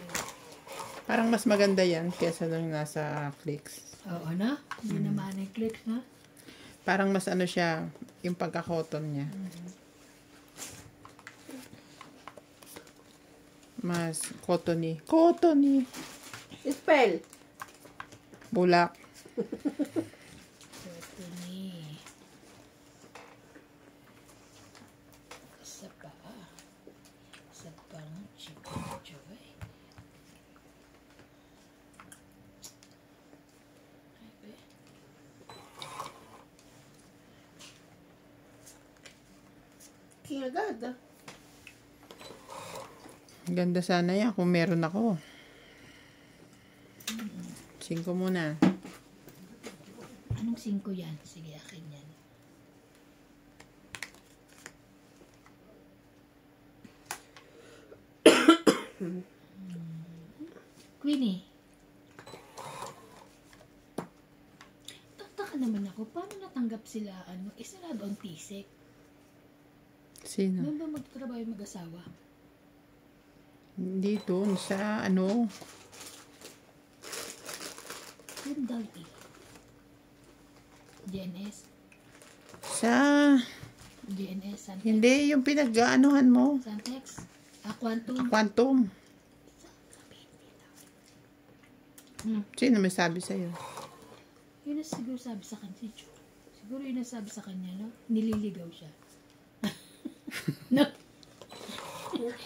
Parang mas maganda yan kesa nung nasa Clicks. Oo na. Hindi na maanay click na. Parang mas ano siya, yung pagka-cotton niya. Mas cottony. Cottony! Spell. Bulak. Ito ni. Isa pa. Isa pang chicken joy. King agad ah. Ganda sana yan kung meron ako. 5 muna. Anong 5 yan? Sige, akin yan. Queenie. Tataka naman ako. Paano natanggap sila? Isa na doon tisik. Sino? Doon ba magtrabaho yung mag-asawa? Hindi doon sa ano. Doon daw eh. GNS. Sa GNS. Santex. hindi yung pinag-aanuhan mo. Santex. Quantum. Quantum. Sino may sabi sa'yo? Yun ang siguro sabi sa kanya si Chu. Siguro yun ang sabi sa kanya, no? Nililigaw siya. No?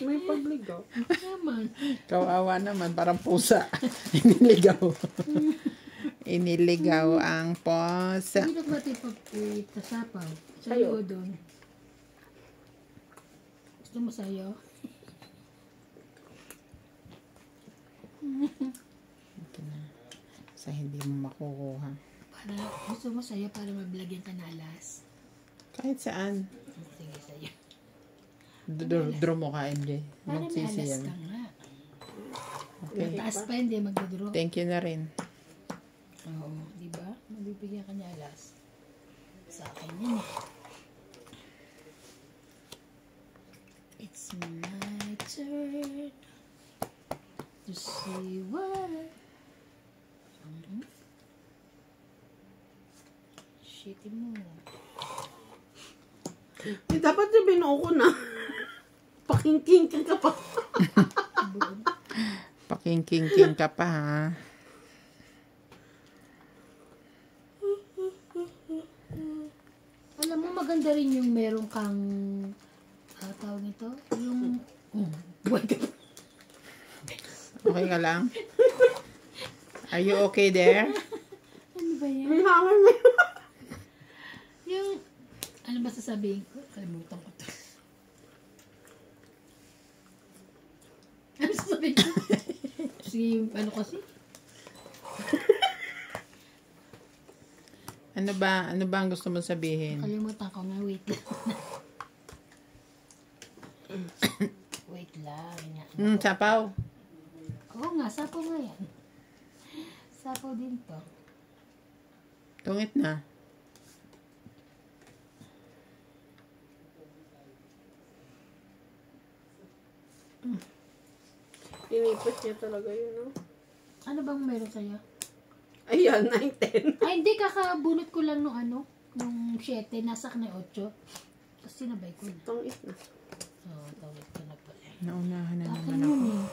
May pagligaw. Naman. Kawawa naman, parang pusa. Iniligaw. Iniligaw ang pusa. Hindi nagbati pag tasapaw. Sayo. Sayo doon. Gusto mo sayo? Sa hindi mo makukuha. Para, gusto mo sayo para mablagyan ka na alas. Kahit saan. Sige, sayo. Draw mo ka, MJ. Para may alas Magsisiyan. ka nga. Okay. Taas pa hindi, magdodro. Thank you na rin. Oo, di ba? Mabibigyan ka niya alas. Sa akin yun eh. It's my turn to see what shitty mo. Eh, dapat yung binuo ko na. Pakingking ka pa. Paking-king-king ka pa, ha? Alam mo, maganda rin yung meron kang tawag nito? Yung Okay ka lang? Are you okay there? ano ba yan? May hangin na yun. Yung ano ba sasabihin ko? Kalimutan ko to. Ano sasabihin ko? Ano kasi? Ano ba ang gusto mo sabihin? Kalimutan ko nga, wait lang. Wait lang. Sapaw. Oo nga, sapaw nga yan. Sapaw din to. Tungit na. Inipot niya talaga yun, no? Ano bang meron sa'yo? Ayan, 9-10. Ay, hindi, kakabunot ko lang nung nung 7, nasa na 8. Tapos sinabay ko na. Tongit na. Oo, tawid ko na pala. Naunahan na Akin naman yun ako. eh.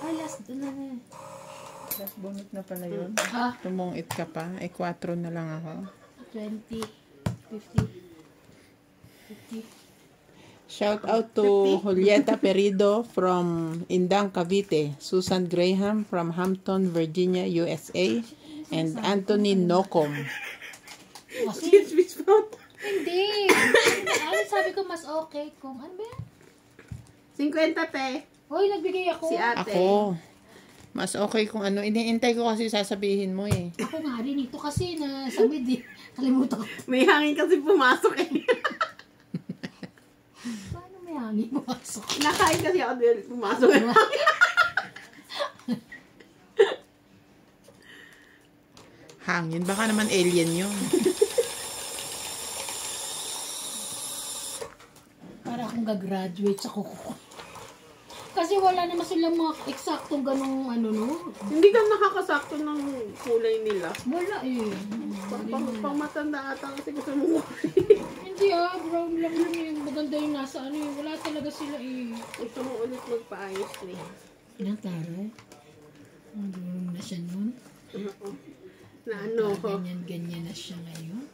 Ay, last na na. Last bonus na pala yun. Ah, Tumungit ka pa. 4 na lang ako. 20, 50, 50. Shout out to Julieta Perido from Indang, Cavite, Susan Graham from Hampton, Virginia, USA, and Anthony Nocom. Kasi, Cheese found. hindi. Ano sabi ko mas okay kung, ano ba yan? 50 te. Hoy, nagbigay ako. Si ate. Ako, mas okay kung ano. Iniintay ko kasi sasabihin mo eh. Ako nga rin ito kasi na sabi di. Kalimutan ko. May hangin kasi pumasok eh. Paano may hangin pumasok? Nakain kasi ako dahil pumasok eh. Hangin, baka naman alien yun. Para akong gagraduate sa kuko. Kasi wala naman silang mga eksaktong ganong ano no. Hindi ka nakakasakto ng kulay nila. Wala eh. Pang matanda ata kasi gusto mo kulay. Hindi brown lang yun eh. Maganda yung nasa ano eh. Wala talaga sila eh. Gusto mo ulit magpaayos na eh. Ilang taray? Ang na siya nun. Na ano ko. Ganyan na siya ngayon.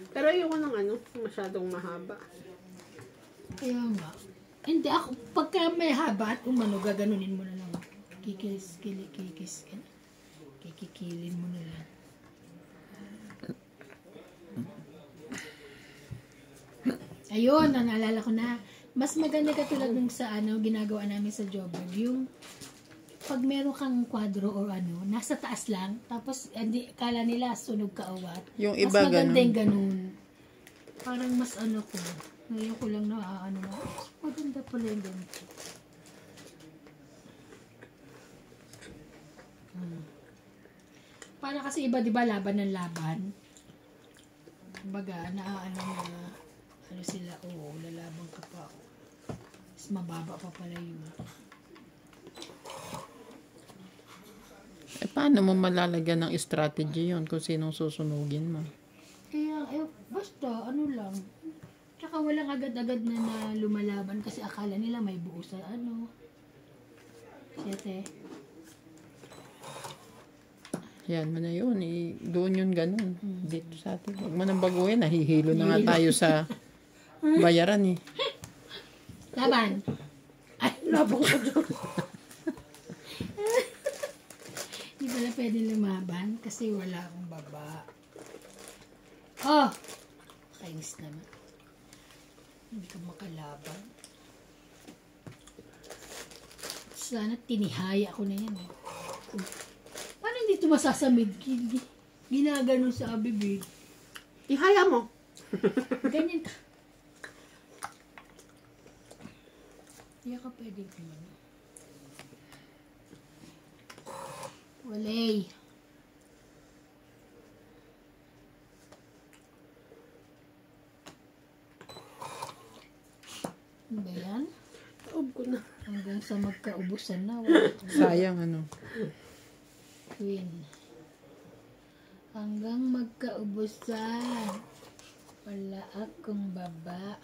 Pero ayoko ng ano, masyadong mahaba. Kaya nga. Hindi ako, pagka may haba at umano, gaganunin mo na lang. Kikikilin mo na lang. Ayun, naalala ko na. Mas maganda katulad nung sa ano, ginagawa namin sa job. Yung pag meron kang kwadro or ano, nasa taas lang, tapos hindi, kala nila sunog kaawat. Yung Mas iba maganda yung ganun. ganun. Parang mas ano ko. Ngayon ko lang na ano na. Maganda pala yung ganito. Para kasi iba, di ba, laban ng laban. Kumbaga, ano sila, lalaban ka pa. Mas mababa pa pala yun. Paano mo malalagyan ng strategy yun kung sinong susunugin mo? Kaya, basta, ano lang. Tsaka walang agad-agad na lumalaban kasi akala nila may buo sa ano. Siyete. Yan mo na yun. Doon yun ganun. Dito sa atin. Huwag mo nang baguhin. Nahihilo na nga tayo sa bayaran eh. Laban. Ay, labang ko dyan. Hindi pala pwede lumaban kasi wala akong baba. Oh! Kainis naman. Hindi ka makalaban. Sana tinihaya ko na yan. Eh. Paano hindi ito masasamid? Ginaganon sa bibig. Ihaya mo. Ganyan ka. Hindi ka pwede kumano. Walay. Ano ba yan? Taob ko na. Hanggang sa magkaubusan na. Wala. Sayang ano. Queen. Hanggang magkaubusan. Wala akong baba.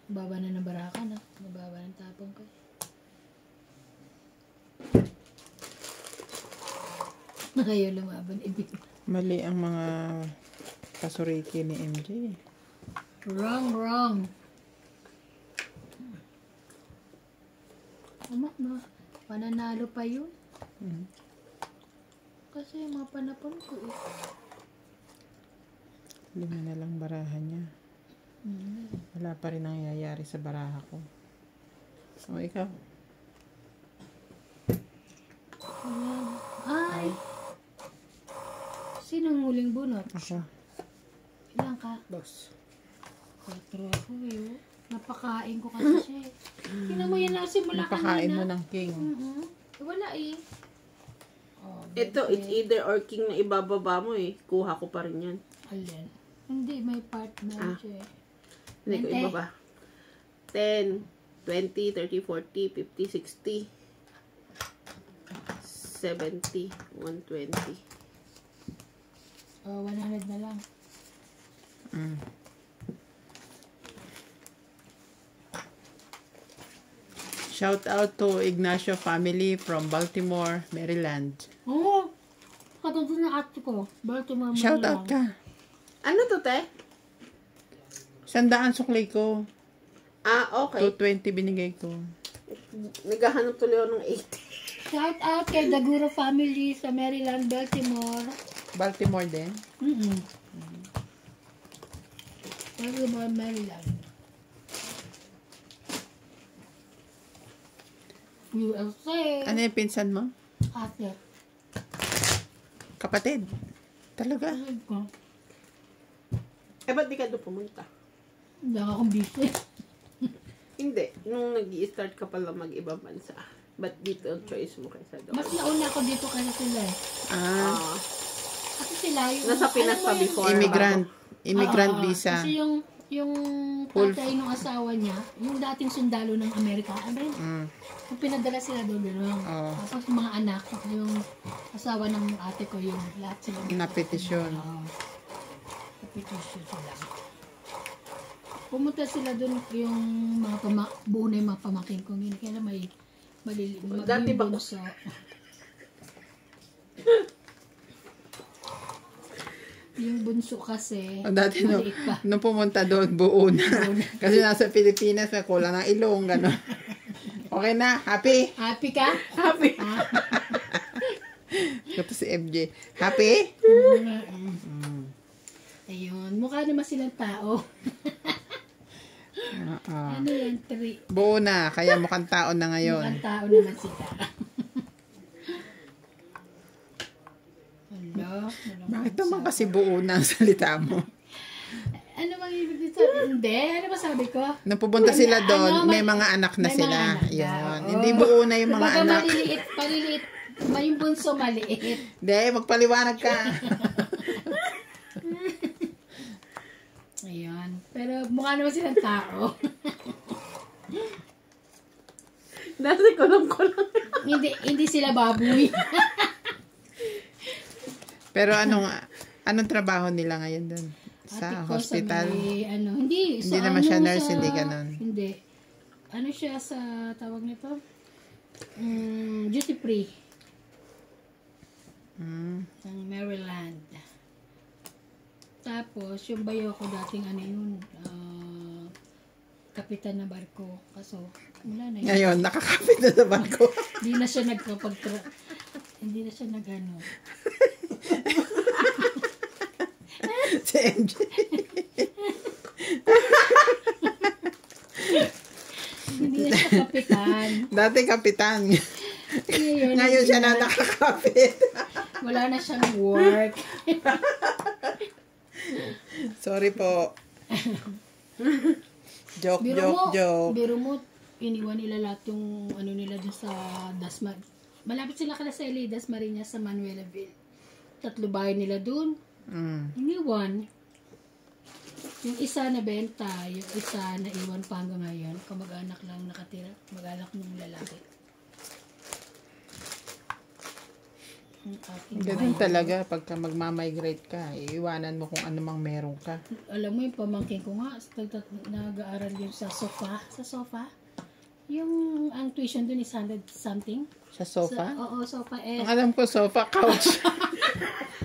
Baba na ng baraka na. Mababa ng tapong ko. Ayaw lumaban. Ibig. Mali ang mga kasuriki ni MJ. Wrong. No. Mananalo pa yun. Kasi yung mga panapon ko eh. 5 na lang barahan niya. Wala pa rin nangyayari sa baraha ko. O, ikaw. Ayan. Ay! Sinong huling bunot? Ako. Ilan ka? Boss. 4 ako eh. Napakain ko kasi siya eh. Tingnan mo yan na simula Napakain mo kanina. ng king. Wala eh. Oh, Ito, it's either or king na ibababa mo eh. Kuha ko pa rin yan. Alin? Hindi, may part na siya eh. Hindi ko 20. ibaba. 10, 20, 30, 40, 50, 60, 70, 120. Oh, 100 na lang. Shout out to Ignacio family from Baltimore, Maryland. Oo! Katulad na ate ko. Baltimore, Shout out Maryland. ka. Ano to, te? 100 suklay ko. Ah, okay. 220 binigay ko. Naghahanap tuloy ako ng 80. Shout out kay Daguro family sa Maryland, Baltimore. Baltimore din. Baltimore, Maryland. USA. Ano yung pinsan mo? Ate. Kapatid. Talaga. Sabi ko, Eh, ba't di ka doon pumunta? hindi akong busy. Hindi. Nung nag-i-start ka pala mag-ibang bansa. Ba't dito ang choice mo kaysa doon? Mas nauna ako dito kaysa sila eh. Ah, Kasi sila yung... Nasa Pinas alam mo pa yung- before. immigrant. Immigrant Oo, visa. Kasi yung Full- tatay ng asawa niya, yung dating sundalo ng Amerika, yung pinadala sila doon, Oo. Tapos yung mga anak, yung asawa ng ate ko, yung lahat sila. Napetisyon. Oo. Napetisyon sila. Pumunta sila doon yung mga buo na yung mga pamakin kong yun. Kaya may Dati ba- bunso. Yung bunso kasi, O, dati no, maliit pa. nung pumunta doon, buo na. Kasi nasa Pilipinas, may kulang ng ilong, gano'n. Okay na? Happy? Happy ka? Happy. Ito si MJ. Happy? Ayun, mukha naman silang tao. Ano yan? Buo na, kaya mukhang taon na ngayon. Mukhang tao naman sila. Hello? Bakit naman kasi buo na ang salita mo? Ano bang ibig dito sabihin? Hindi. Ano ba sabi ko? Nung pupunta sila doon, Ano, may mga anak na may sila. mga anak na. Yan. Oo. Hindi buo na yung mga Baga anak. maliliit. Yung bunso maliit. Hindi, magpaliwanag ka. Ayun. Pero mukha naman silang tao. Nasa kulong-kulong. hindi sila baboy. Pero anong trabaho nila ngayon doon? Sa Ate ko hospital? Sa may, hindi Hindi naman siya nurse, hindi ganun. Hindi. Hindi. Ano siya sa tawag nito? Duty free. Ng Maryland. Tapos, yung bayo ko dating ano yun, kapitan na barko. Kaso, wala na yun. Ngayon, nakakapit na sa barko. Hindi na siya hindi na siya nagano. Si MJ. Hindi na siya kapitan. Dati kapitan. Ngayon siya na nakakapit. Wala na siyang work. Sorry po. Joke. Biro mo, iniwan nila lahat yung ano nila dun sa Dasma. Malapit sila kala sa Dasmariñas sa Manuelaville. 3 bahay nila dun. Iniwan. Yung isa na benta, yung isa na iwan pa hanggang ngayon. Kamag-anak lang nakatira. Kamag-anak ng lalaki. Ganun talaga, pagka magmamigrate ka, iiwanan mo kung ano mang meron ka. Alam mo yung pamangkin ko nga, nag-aaral yung sa sofa. Sa sofa. Yung ang tuition dun is 100 something. Sa sofa? Oo, sofa. Ang alam ko, sofa, couch.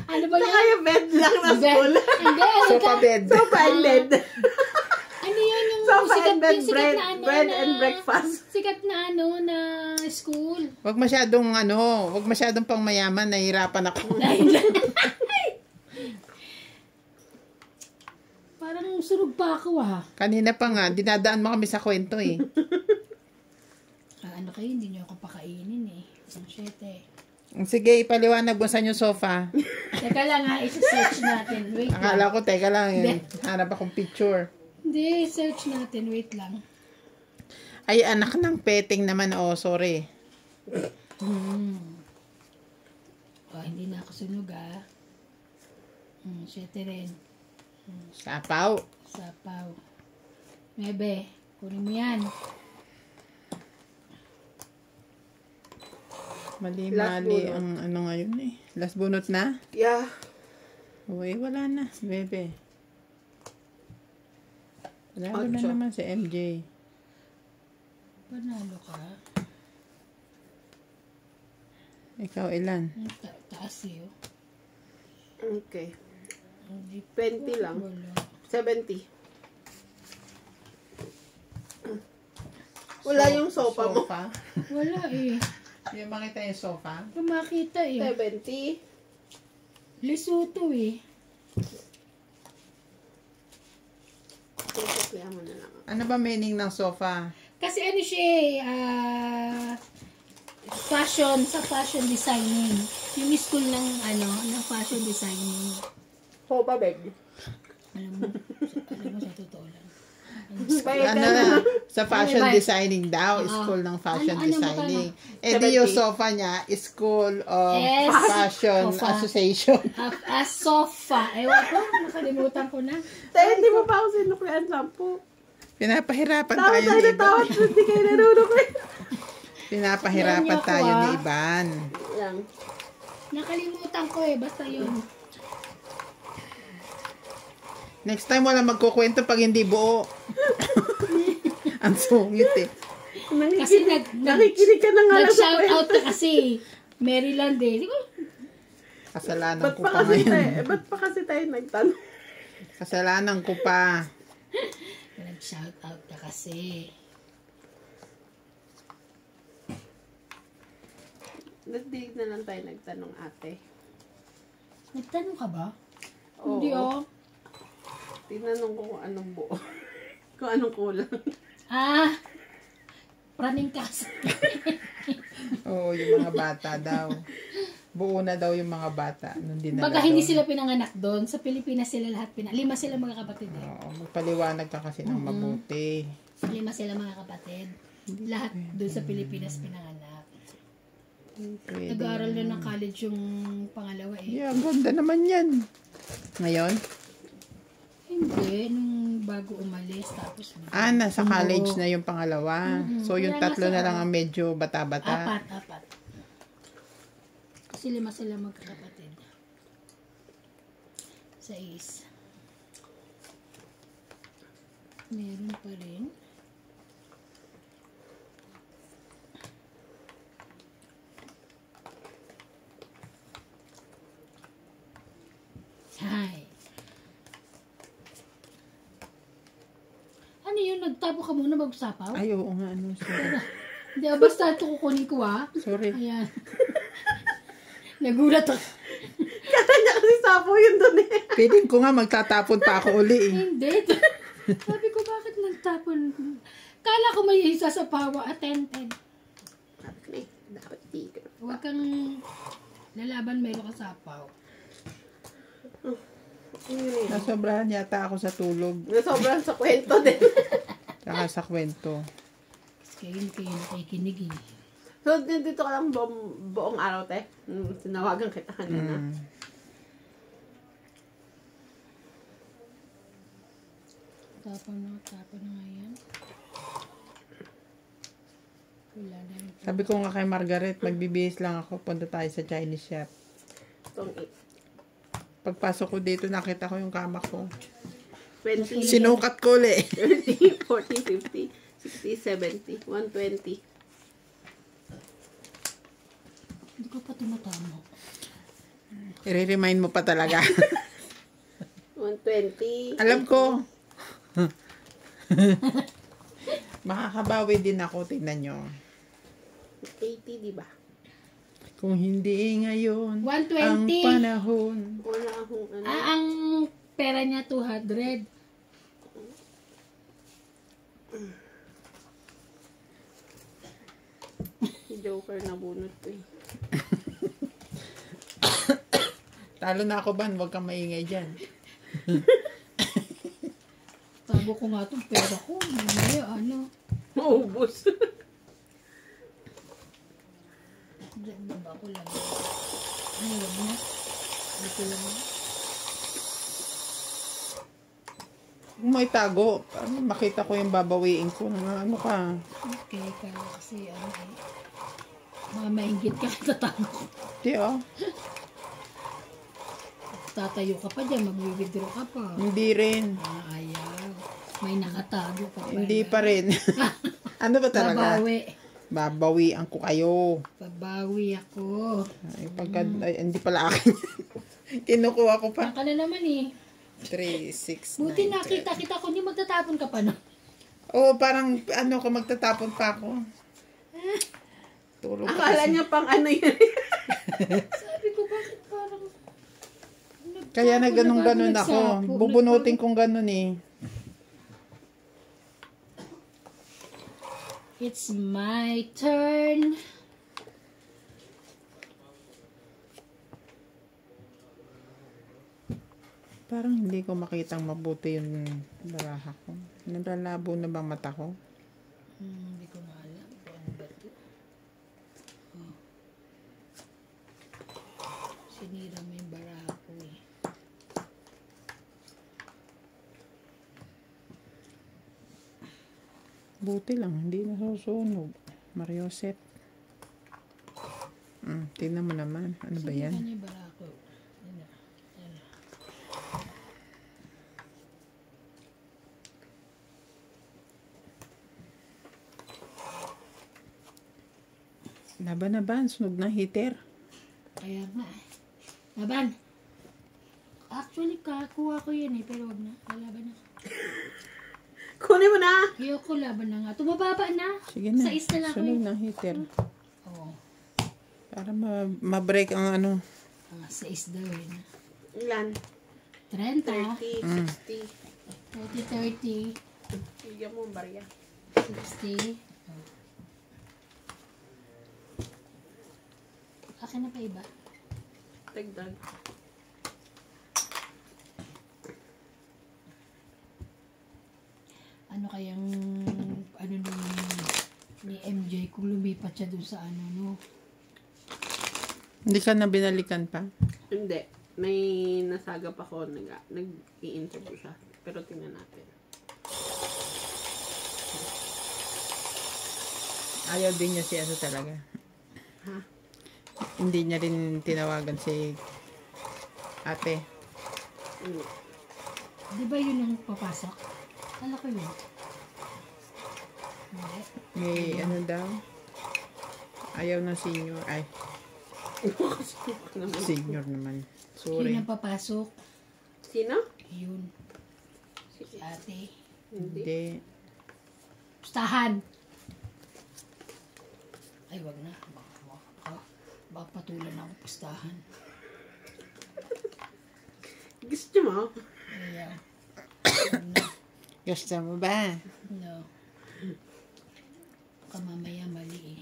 Ano ba Saka yun? yung bed lang na school. Hindi, Sofa bed. Sofa and bed. ano yun yung Sofa sikat, and bed, yung sikat na ano bread na, and breakfast. Sikat na ano na school. Wag masyadong pang mayaman, nahihirapan ako. Parang surog pa ako Kanina pa nga, dinadaan mo kami sa kwento eh. Ano kayo, hindi nyo ako pakainin eh. Ang syete. Sige, ipaliwanag mo saan yung sofa. Teka lang isa-search natin. Wait lang. Akala ko, teka lang, hanap akong picture. Hindi, search natin. Wait lang. Ay, anak ng petting naman. Oh, sorry. Hindi na ako sunog syete rin. Sapaw. Sapaw. Bebe, kunin mo yan. Mali-mali ang ano ngayon eh. Last bunot na? Yeah. Uy, wala na. Bebe. Panalo na naman si MJ. Panalo ka. Ikaw ilan? Taas yun. Okay. Hindi 20 lang. wala. 70. Wala yung sofa mo. Wala eh. Yung makita yung sofa? Makita eh. 70. Lesotho eh. Kaya mo na lang. Ano ba meaning ng sofa? Kasi ano siya fashion, sa fashion designing. Yung school ng ng fashion designing. Sofa bed. Alam mo sa totoo lang. Ano na? Sa fashion designing daw. School ng fashion designing. Eh di yung sofa niya, School of Fashion Association. As sofa. Ewan ko, nakalimutan ko na. Tayo, hindi mo pa ako sinuklian 10. Pinapahirapan Tawa tayo tayo ni na tawa. Iban. Hindi kayo narunukli. Pinapahirapan tayo ni Iban. Yan. Nakalimutan ko basta yun. Next time wala magkukwento pag hindi buo. Ang sungit eh. Kasi Nakikinig ka na nga lang sa nag-shout kwento. out na kasi. Maryland eh. Di ko, Kasalanan Ba't ko pa pa kasi ngayon. tayo, ba't pa kasi tayo nagtanong? Kasalanan ko pa. nag-shout out na kasi. Nagdig na lang tayo nagtanong ate. Nagtanong ka ba? Oo. Hindi Tinanong ko kung anong buo. Kung anong kulang. Praning kas. Oo, yung mga bata daw. Buo na daw yung mga bata. Nung dinala Baga hindi doon. sila pinanganak doon. Sa Pilipinas sila lahat 5 sila mga kapatid eh. Oo, magpaliwanag ka kasi ng mabuti. 5 sila mga kapatid. Lahat doon sa Pilipinas pinanganak. Pwede. Nag-aaral na ng college yung pangalawa eh. Yeah, ganda naman yan. Ngayon? Hindi, nung bago umalis tapos Nasa college na yung pangalawa. So, yung Kaya tatlo nasa- na lang ang medyo bata-bata. 4. Kasi 5 sila magkakapatid. 6. Meron pa rin. yun? Nagtapo ka muna mag-usapaw? Ay, oo nga, ano, sorry. Hindi, basta ito kukunin ko Sorry. Ayan. Nagulat ako. Kaya niya kasi sapo yun dun eh. Piling ko nga magtatapon pa ako uli eh. Hindi. Sabi ko, bakit nagtapon? Kala ko may isa sa pawa. Attended. Dapat tigil. Huwag kang lalaban, meron ka sapaw. Nasobrahan yata ako sa tulog. Nasobrahan sa kwento din. Saka sa kwento. Kaya hindi kayo nakikinig eh. So, dito ka lang buong araw, te? Sinawagan kita kanina. Tapon na nga yan. Wala na rin. Sabi ko nga kay Margaret, magbibihis lang ako. Punta tayo sa Chinese shop. Itong Pagpasok ko dito, nakita ko yung kama ko. 20, Sinukat ko uli. 30, 40, 50, 60, 70, 120. Hindi ko pa tumatama. I-remind mo pa talaga. 120. Alam ko. Makakabawi din ako, tingnan nyo. 80, di ba? Kung hindi ngayon, 120. ang panahon. Wala akong ano. Ang pera niya 200. Si Joker na bunot ko eh. Talo na ako, Ban. Huwag kang maingay dyan. Sabi ko nga itong pera ko. Mamaya ano. Maubos. Baba ko lang. Ay, wag na. Dito lang. Kung may tago, ano, makita ko yung babawiin ko. Ano ka? Okay, kaya kasi ano eh. Mamainggit ka katatago. Di oh. Tatayo ka pa dyan, mag-withdraw ka pa. Hindi rin. Ayaw. May nakatago pa. Hindi pa rin. Ano ba talaga? Babawi. Babawian ko kayo. Babawi ako. Ay, ay, hindi pala akin. Kinukuha ko pa. Saan ka na naman eh. 3, 6, 9, Buti nakita ko, hindi magtatapon ka pa no? Oo, parang ano ko, magtatapon pa ako. Tulog pa Akala kasi. niya pang ano yun. Sabi ko, bakit parang... Kaya na ganun-ganun ako. Nagsapo. Bubunutin kong ganun eh. It's my turn. Parang hindi ko makitang mabuti yung baraha ko. Nalalabo na bang mata ko? Hindi ko na alam kung ano ba ito. Oh. Sinira mo yung baraha ko eh. Buti lang, hindi nasusunog. Mariosep. Tingnan mo naman. Ano ba Sinira yan? niya yung baraha ko. Yan na. Yan na. Laban na ba? Sunog ng heater. Kaya nga. Laban. Actually, kakuha ko yan eh. Pero wag na. Laban na. Kunin mo na. Ayoko laban na nga. Tumababa na. Sige na. Sa isa lang Sunog ako ng heater. Oo. Para ma-break ang ano. Sa is daw eh. Ilan? 30. 30, 60. 30. Bigyan mo ang barya. 60. Akin na pa iba. Dagdag. Ano kayang ano ni MJ kung lumipat siya dun sa ano no? Hindi ka na binalikan pa? Hindi. May nasagap ako. Nag-i-interview siya. Pero tingnan natin. Ayaw din niya si ano talaga. Ha? Hindi niya rin tinawagan si ate. Hindi. Di ba yun ang papasok? Ano ko yun? Hindi. May ano daw? Ayaw ng senior. Ay, senior naman. Yun Sorry. ang papasok. Sino? Yun. Si ate. Hindi. Hindi. Pustahan. Ay, wag na. Baka patulan ako pustahan. Gusto mo? Ayaw. Wag na. Gusto mo ba? No. Baka mamaya mali eh.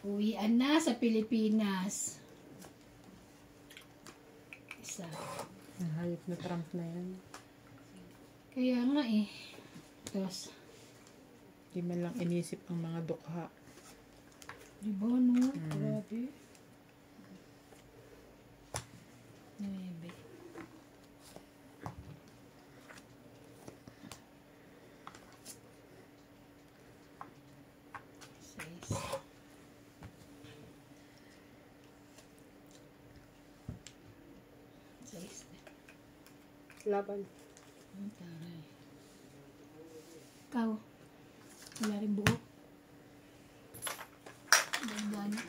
Uwian na sa Pilipinas. Isa. Ang hayop na Trump na yan. Kaya nga eh. Tapos, Di man lang inisip ang mga dukha. di ba no? Grabe. 9. 6. Laban. Ang taray. Ikaw. Wala rin buo. Ganda.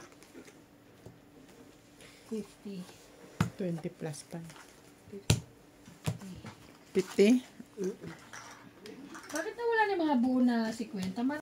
50. 20 plus pa. 50. 50? Bakit nawala na yung mga buo na 50?